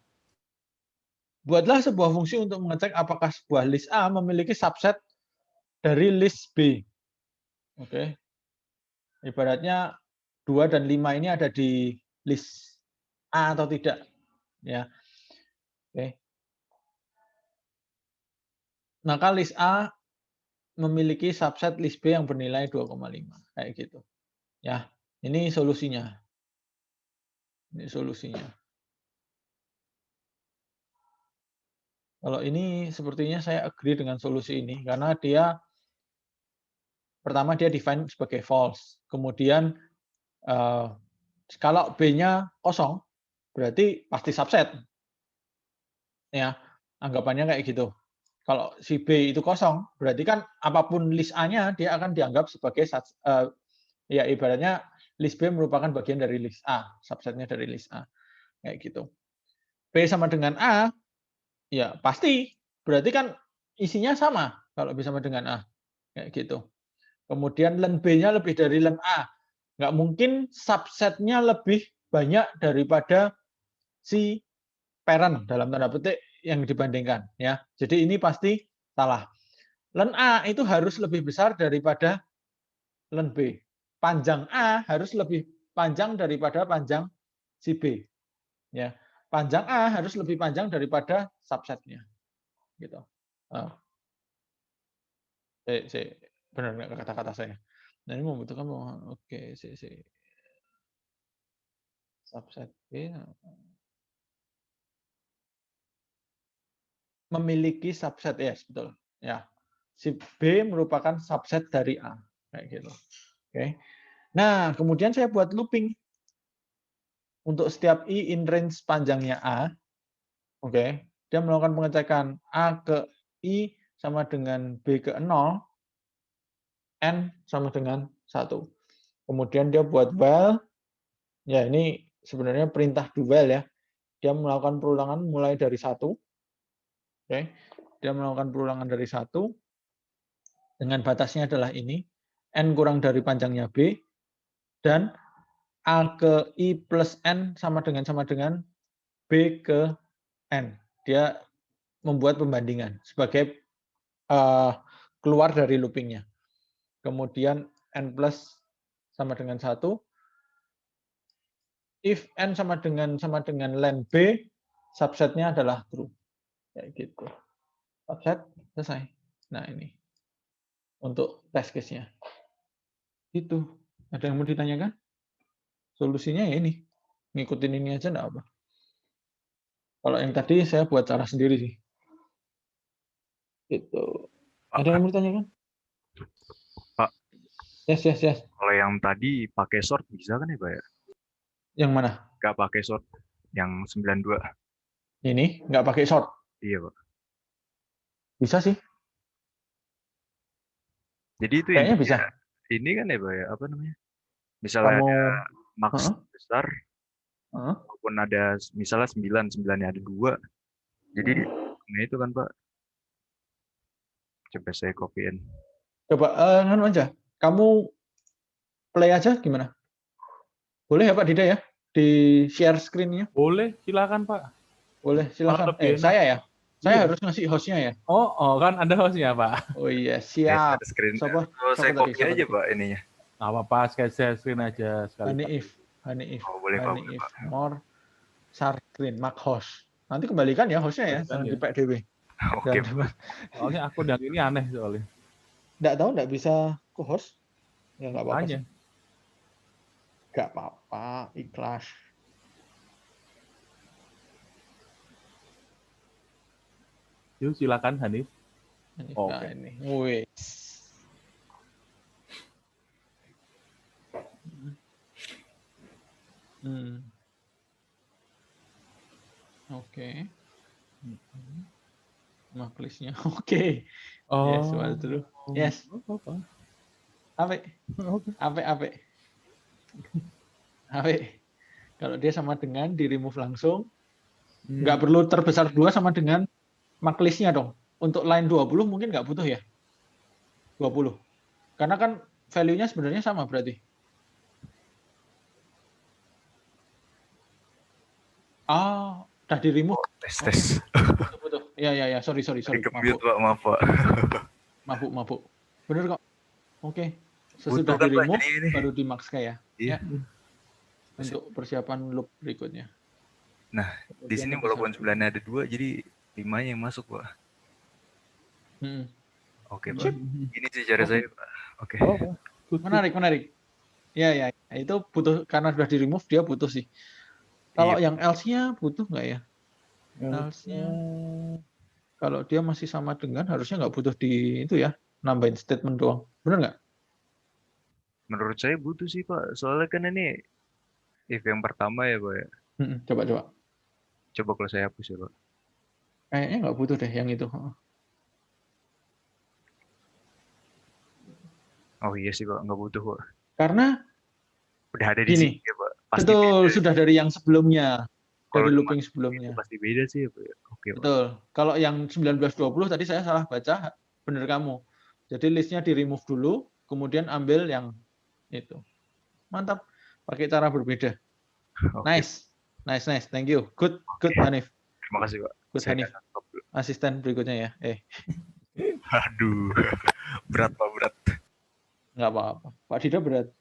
Buatlah sebuah fungsi untuk mengecek apakah sebuah list A memiliki subset dari list B. Oke. Ibaratnya 2 dan 5 ini ada di list A atau tidak. Ya. Oke. Maka list A memiliki subset list B yang bernilai 2,5. Kayak gitu. Ya, ini solusinya. Kalau ini sepertinya saya agree dengan solusi ini karena pertama dia define sebagai false. Kemudian kalau B-nya kosong berarti pasti subset. Ya, anggapannya kayak gitu. Kalau si B itu kosong, berarti kan apapun list A-nya dia akan dianggap sebagai ya ibaratnya list B merupakan bagian dari list A, subsetnya dari list A. Kayak gitu. B sama dengan A, ya pasti. Berarti kan isinya sama kalau B sama dengan A. Kayak gitu. Kemudian len B-nya lebih dari len A. Nggak mungkin subsetnya lebih banyak daripada si parent dalam tanda petik yang dibandingkan. Ya. Jadi ini pasti salah. Len A itu harus lebih besar daripada len B. Panjang A harus lebih panjang daripada panjang si B. Ya. Panjang A harus lebih panjang daripada subsetnya. Gitu. Benar nggak kata-kata saya? Nah, ini membutuhkan oke, subset B memiliki subset, yes, betul. Ya. Si B merupakan subset dari A. Kayak gitu. Oke. Nah, kemudian saya buat looping. Untuk setiap I in range panjangnya A, oke, dia melakukan pengecekan A ke I sama dengan B ke 0, N sama dengan 1. Kemudian dia buat while, ya ini sebenarnya perintah do while ya. Dia melakukan perulangan mulai dari 1. Oke. Dia melakukan perulangan dari 1 dengan batasnya adalah ini, N kurang dari panjangnya B, dan A ke I plus N sama dengan B ke N. Dia membuat pembandingan sebagai keluar dari loopingnya. Kemudian N plus sama dengan 1. If N sama dengan len B, subsetnya adalah true. Kayak gitu. Subset selesai. Nah ini untuk test case-nya. Itu. Ada yang mau ditanyakan? Solusinya ya ini. Ngikutin ini aja enggak apa. Kalau yang tadi saya buat cara sendiri sih. Gitu. Ada yang mau ditanyakan? Pak. Yes. Kalau yang tadi pakai short bisa kan ya, Pak ya? Yang mana? Nggak pakai short. Yang 92. Ini nggak pakai short? Iya, Pak. Bisa sih. Jadi itu kayaknya bisa. Ini kan ya, Pak ya? Apa namanya? Misalnya ada max besar, maupun ada misalnya 9-nya ada 2. Jadi nah itu kan Pak. Coba saya copyin. Coba nganu aja. Kamu play aja gimana? Boleh ya Pak Dida ya? Di share screen-nya? Boleh, silakan Pak. Boleh, silakan. Saya ya? Saya Iya. harus ngasih hostnya ya. Oh, kan Anda hostnya, Pak. Oh iya, Ya, siap. ada screen. Siapa? Kalau saya Siapa tadi? copy aja Pak ininya. Nggak apa-apa, share screen aja sekali. Hanif, Oh boleh Pak, boleh Hanif, Pak. more share screen, mark host. Nanti kembalikan ya hostnya ya, jangan Kembalikan ya. di PDW. Oke. Soalnya akun yang ini aneh soalnya. Nggak tahu, nggak bisa co-host. Ya nggak apa-apa Makanya. sih. Nggak apa-apa, ikhlas. Yuk silakan Hanif. Nah, Oke. ini. Wih. Oke. Maklisnya. Oke. Yes, well true. Yes. Apa? Ape. Oke. Ape. Kalau dia sama dengan di remove langsung, nggak perlu terbesar 2 sama dengan maklisnya dong. Untuk line 20 mungkin nggak butuh ya. 20. Karena kan value-nya sebenarnya sama berarti. Udah di remove. Tes. Betul. Ya. Sorry. Dikebut Pak, maaf Pak. Mabuk. Bener kok. Oke. Sesudah Butuh kan, di Pak, remove jadi ini. baru di max kayak Iya. ya. Untuk persiapan loop berikutnya. Nah, di sini walaupun 9-nya ada 2, jadi 5-nya yang masuk Pak. Oke Pak. Ini sih cara saya Pak. Oke. Menarik. Ya. Itu butuh karena sudah di remove dia butuh sih. Kalau yang else-nya butuh nggak ya? Else-nya kalau dia masih sama dengan harusnya nggak butuh di itu ya, nambahin statement doang. Benar nggak? Menurut saya butuh sih Pak. Soalnya kan ini if yang pertama ya Pak ya. Coba. Coba kalau saya hapus ya Pak. Kayaknya nggak butuh deh yang itu. Oh iya sih Pak, nggak butuh Pak. Karena udah ada di gini, sini ya Pak. Pasti betul, beda. sudah dari yang sebelumnya. Dari Kalau looping sebelumnya. pasti beda sih ya Pak. Oke Pak. Betul. Kalau yang 1920 tadi saya salah baca, bener kamu. Jadi listnya di remove dulu, kemudian ambil yang itu. Mantap. Pakai cara berbeda. Oke. Nice. Thank you. Good Hanif. Terima kasih Pak. Good Hanif. Asisten berikutnya ya. Aduh. Berat Pak, berat. Nggak apa-apa. Pak Dida berat.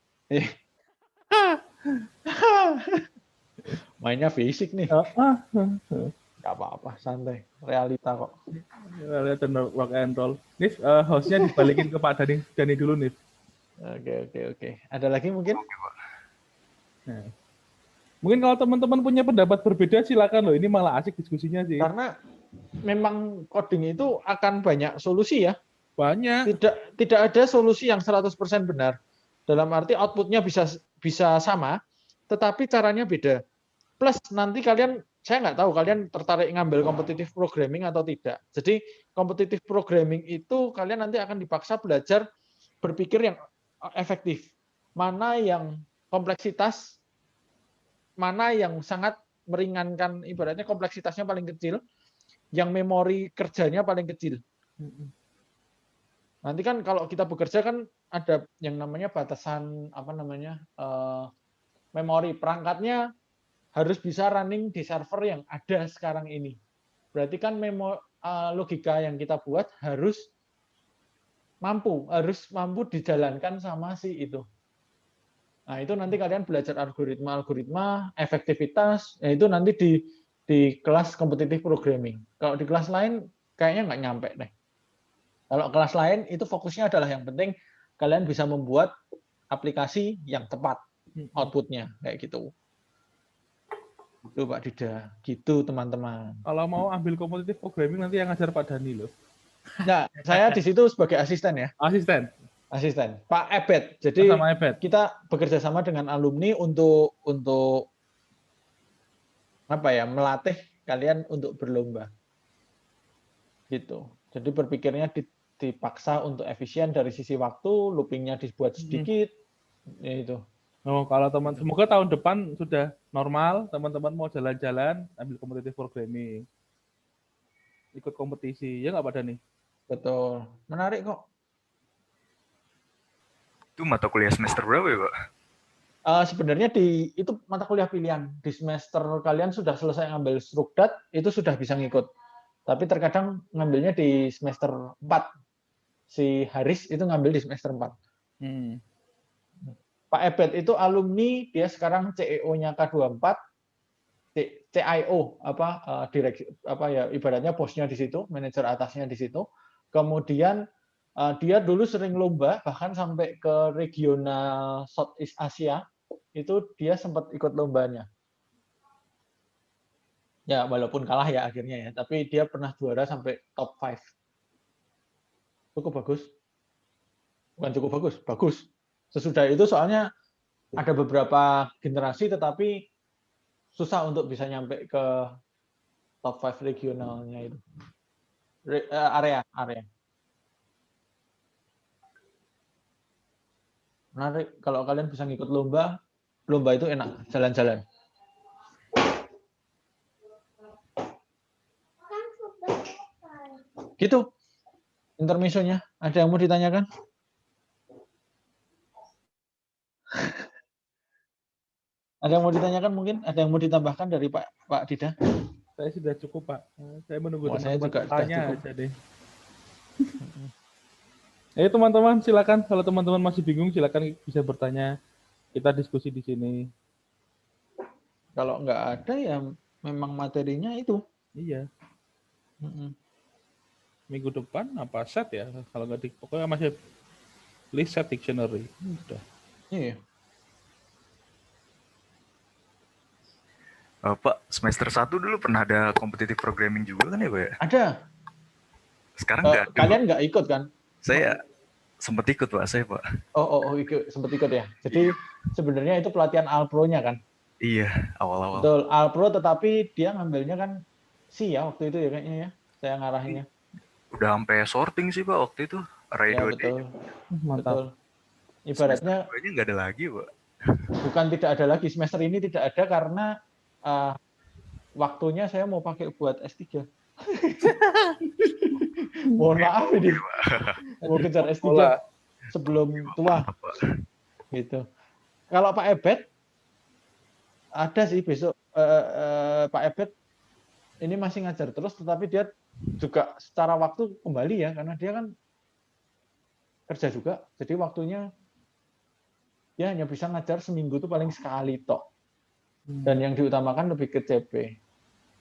Mainnya fisik nih. Nggak apa-apa, santai. Realita kok. Realita rock and roll. Nif, hostnya dibalikin ke Pak Dani dulu, Nif. Oke. Ada lagi mungkin? Oke, Pak. Nah. Mungkin kalau teman-teman punya pendapat berbeda, silakan loh. Ini malah asik diskusinya sih. Karena memang coding itu akan banyak solusi ya. Banyak. Tidak ada solusi yang 100% benar. Dalam arti outputnya bisa sama, tetapi caranya beda. Plus nanti saya nggak tahu kalian tertarik ngambil competitive programming atau tidak. Jadi competitive programming itu kalian nanti akan dipaksa belajar berpikir yang efektif. Mana yang kompleksitas, mana yang sangat meringankan, ibaratnya kompleksitasnya paling kecil, yang memori kerjanya paling kecil. Nanti kan kalau kita bekerja kan ada yang namanya batasan memori, perangkatnya harus bisa running di server yang ada sekarang ini. Berarti kan logika yang kita buat harus mampu dijalankan sama si itu. Nah, itu nanti kalian belajar algoritma, efektivitas, itu nanti di kelas competitive programming. Kalau di kelas lain kayaknya nggak nyampe deh. Kalau kelas lain itu fokusnya adalah yang penting kalian bisa membuat aplikasi yang tepat outputnya kayak gitu. Itu Pak Dida, gitu teman-teman. Kalau mau ambil competitive programming nanti yang ngajar Pak Dani loh. Nah, saya di situ sebagai asisten ya. Asisten, Pak Ebet. Jadi kita bekerja sama dengan alumni untuk melatih kalian untuk berlomba. Gitu. Jadi berpikirnya dipaksa untuk efisien dari sisi waktu, loopingnya dibuat sedikit, ya itu. Oh, kalau semoga tahun depan sudah normal, teman-teman mau jalan-jalan, ambil competitive programming, ikut kompetisi, ya nggak Pak Dani? Betul, menarik kok. Itu mata kuliah semester berapa ya Pak? Sebenarnya itu mata kuliah pilihan. Di semester kalian sudah selesai ngambil strukdat, itu sudah bisa ngikut. Tapi terkadang ngambilnya di semester 4. Si Haris itu ngambil di semester 4. Pak Ebet itu alumni, dia sekarang CEO-nya K24, CIO, direksi, ibaratnya bosnya di situ, manajer atasnya di situ. Kemudian dia dulu sering lomba, bahkan sampai ke regional Southeast Asia, itu dia sempat ikut lombanya. Ya, walaupun kalah ya akhirnya ya, tapi dia pernah juara sampai top 5. Cukup bagus. Bukan cukup bagus, bagus. Sesudah itu soalnya ada beberapa generasi tetapi susah untuk bisa nyampe ke top 5 regionalnya itu. Area. Menarik kalau kalian bisa ngikut lomba itu enak, jalan-jalan. Gitu. Intermisonya. Ada yang mau ditanyakan? Ada yang mau ditanyakan mungkin? Ada yang mau ditambahkan dari Pak Dida? Saya sudah cukup, Pak. Saya menunggu teman-teman tanya aja deh. Teman-teman, silakan. Kalau teman-teman masih bingung, silakan bisa bertanya. Kita diskusi di sini. Kalau nggak ada ya memang materinya itu. Iya. Minggu depan apa set ya? Kalau nggak pokoknya masih list set dictionary. Udah. Iya. Pak, semester 1 dulu pernah ada competitive programming juga kan ya, Pak? Ada. Sekarang nggak. Kalian nggak ikut kan? Saya sempat ikut, Pak. Pak. Sempat ikut ya. Jadi sebenarnya itu pelatihan Alpro-nya kan? Iya, awal-awal. Betul, Alpro, tetapi dia ngambilnya kan ya waktu itu ya kayaknya ya, saya ngarahinnya. Udah sampai sorting sih, Pak, waktu itu. Ya, betul. Mantap. Betul. Ibaratnya nggak ada lagi, Pak. Bukan tidak ada lagi, semester ini tidak ada karena waktunya saya mau pakai buat S3. Mohon maaf ini. Mau kejar S3 sebelum tua. Gitu. Kalau Pak Ebet ada sih besok Pak Ebet ini masih ngajar terus, tetapi dia juga secara waktu kembali ya, karena dia kan kerja juga, jadi waktunya dia hanya bisa ngajar seminggu itu paling sekali tok. Dan yang diutamakan lebih ke CP.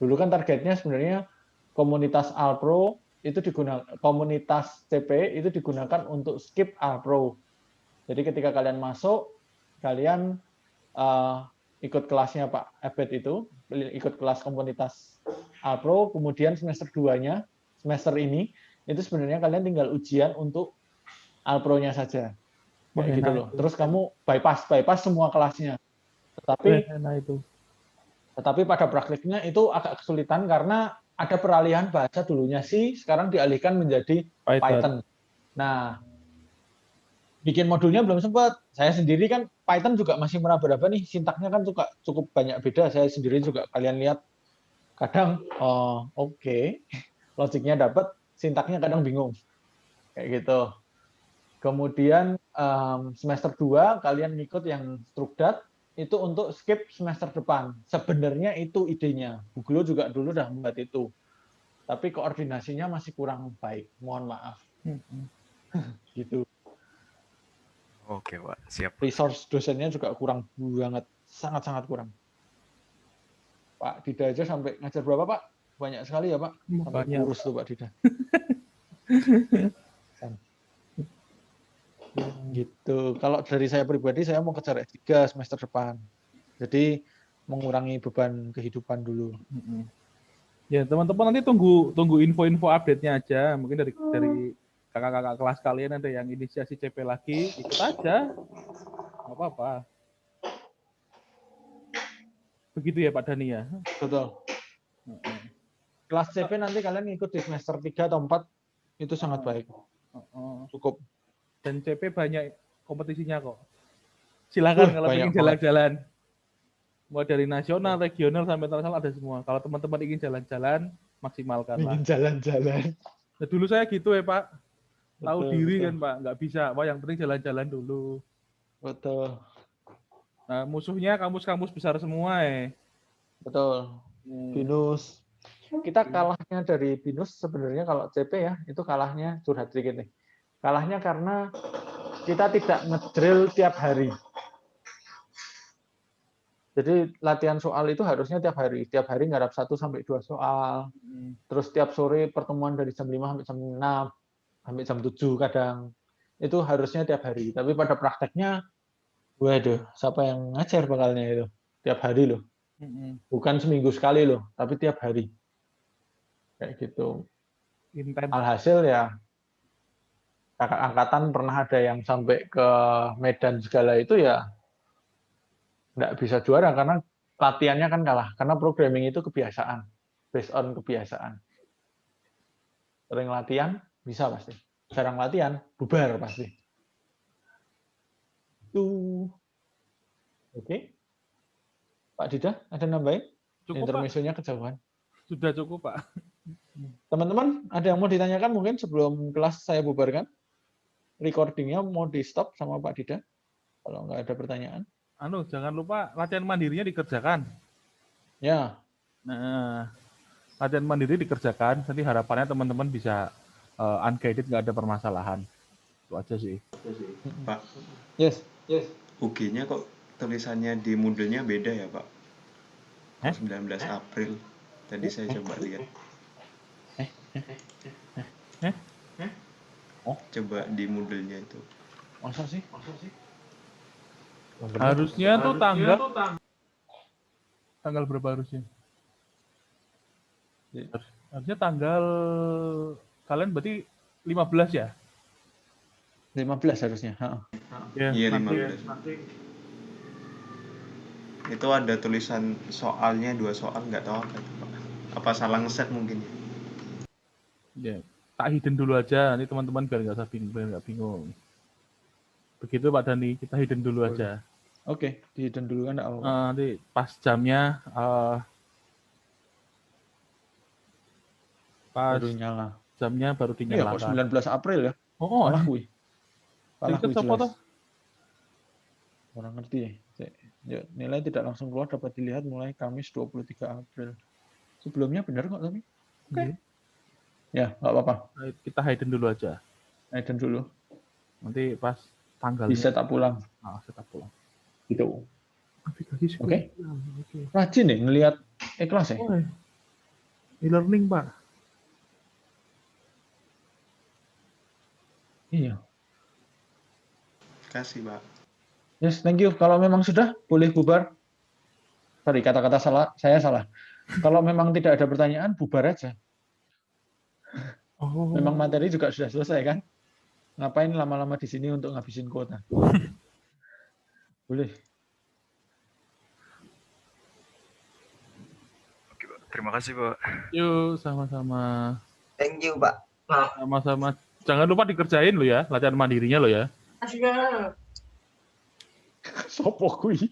Dulu kan targetnya sebenarnya komunitas Alpro itu digunakan, komunitas CP itu digunakan untuk skip Alpro. Jadi ketika kalian masuk, kalian ikut kelasnya Pak Ebet itu, ikut kelas komunitas Alpro, kemudian semester 2-nya, semester ini, itu sebenarnya kalian tinggal ujian untuk Alpro-nya saja. Kayak gitu loh. Terus kamu bypass semua kelasnya. Tetapi pada praktiknya itu agak kesulitan karena ada peralihan bahasa, dulunya C, sekarang dialihkan menjadi Python. Nah, bikin modulnya belum sempat. Saya sendiri kan Python juga masih meraba-raba nih, sintaknya kan cukup banyak beda. Saya sendiri juga, kalian lihat, kadang oke, logiknya dapat, sintaknya kadang bingung. Kayak gitu. Kemudian semester 2 kalian ngikut yang Strukdat, itu untuk skip semester depan. Sebenarnya itu idenya. Google juga dulu udah membuat itu. Tapi koordinasinya masih kurang baik. Mohon maaf. Gitu. Oke, Pak. Siap. Resource dosennya juga kurang banget. Sangat-sangat kurang. Pak Dida aja sampai ngajar berapa, Pak? Banyak sekali ya, Pak? Sampai kurus tuh Pak Dida. Gitu. Kalau dari saya pribadi, saya mau kejar S3 semester depan. Jadi mengurangi beban kehidupan dulu. Ya, teman-teman nanti tunggu info-info update-nya aja. Mungkin dari kakak-kakak kelas kalian ada yang inisiasi CP lagi, ikut aja. Nggak apa-apa. Begitu ya Pak Dani ya? Betul. Kelas CP nanti kalian ikut di semester 3 atau 4, itu sangat baik. Cukup. Dan CP banyak kompetisinya kok. Silakan kalau ingin jalan-jalan. Mulai dari nasional, regional, sampai internasional ada semua. Kalau teman-teman ingin jalan-jalan, maksimalkan lah. Ingin jalan-jalan. Nah, dulu saya gitu ya Pak. Tahu diri kan Pak, nggak bisa. Wah, yang penting jalan-jalan dulu. Betul. Nah, musuhnya kampus-kampus besar semua ya. Betul. Binus. kita kalahnya dari BINUS sebenarnya kalau CP ya, itu kalahnya curhat sedikit nih. Kalahnya karena kita tidak ngedrill tiap hari. Jadi latihan soal itu harusnya tiap hari. Tiap hari ngarap 1-2 soal. Terus tiap sore pertemuan dari jam 5 sampai jam 6, sampai jam 7 kadang. Itu harusnya tiap hari. Tapi pada prakteknya, waduh, siapa yang ngajar bakalnya itu? Tiap hari loh. Bukan seminggu sekali loh, tapi tiap hari. Kayak gitu. Alhasil ya, kakak angkatan pernah ada yang sampai ke Medan segala itu ya nggak bisa juara karena latihannya kan kalah. Karena programming itu kebiasaan, based on kebiasaan. Sering latihan bisa pasti. Jarang latihan bubar pasti. Tuh. Oke. Pak Dida, ada nambahin? Cukup, Intermezzonya kejauhan. Sudah cukup, Pak. Teman-teman, ada yang mau ditanyakan mungkin sebelum kelas saya bubarkan? Recordingnya mau di-stop sama Pak Dida? Kalau nggak ada pertanyaan. Jangan lupa latihan mandirinya dikerjakan. Ya. Nah, latihan mandiri dikerjakan, nanti harapannya teman-teman bisa unguided, nggak ada permasalahan. Itu aja sih. Pak. Yes. UG-nya kok tulisannya di Moodle-nya beda ya, Pak? 19 April. Tadi saya coba lihat. Coba di Moodle-nya itu. Masa sih? Harusnya tuh tanggal berapa harusnya? Harusnya tanggal kalian berarti 15 ya? 15 harusnya. Iya, 15. Itu ada tulisan soalnya 2 soal, nggak tahu apa itu, Pak. Apa salah ngeset mungkin ya? Ya, tak hidden dulu aja, nanti teman-teman biar nggak bingung. Begitu Pak Dani, kita hidden dulu aja. Oke, di hidden dulu kan apa? Nanti pas jamnya baru nyala. Jamnya baru dinyalakan. Iya, 19 April ya. Kalah kui jelas. Orang ngerti ya. Nilai tidak langsung keluar dapat dilihat mulai Kamis 23 April. Sebelumnya benar kok tapi. Oke. Ya, nggak apa-apa. Kita hidden dulu aja. Hidden dulu. Nanti pas tanggalnya. Bisa tak pulang. Setup pulang. Gitu. Aplikasi Oke. Rajin nih ngelihat kelas ya. E-learning, Pak. Iya. Kasih, Pak. Yes, thank you. Kalau memang sudah, boleh bubar. Sorry, kata-kata saya salah. Kalau memang tidak ada pertanyaan, bubar aja. Memang materi juga sudah selesai kan? Ngapain lama-lama di sini untuk ngabisin kuota? Boleh. Oke, Pak. Terima kasih, Pak. Yuk, sama-sama. Thank you, Pak. Sama-sama. Jangan lupa dikerjain lo ya, latihan mandirinya lo ya. Sopo kui?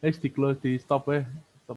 Di close, di stop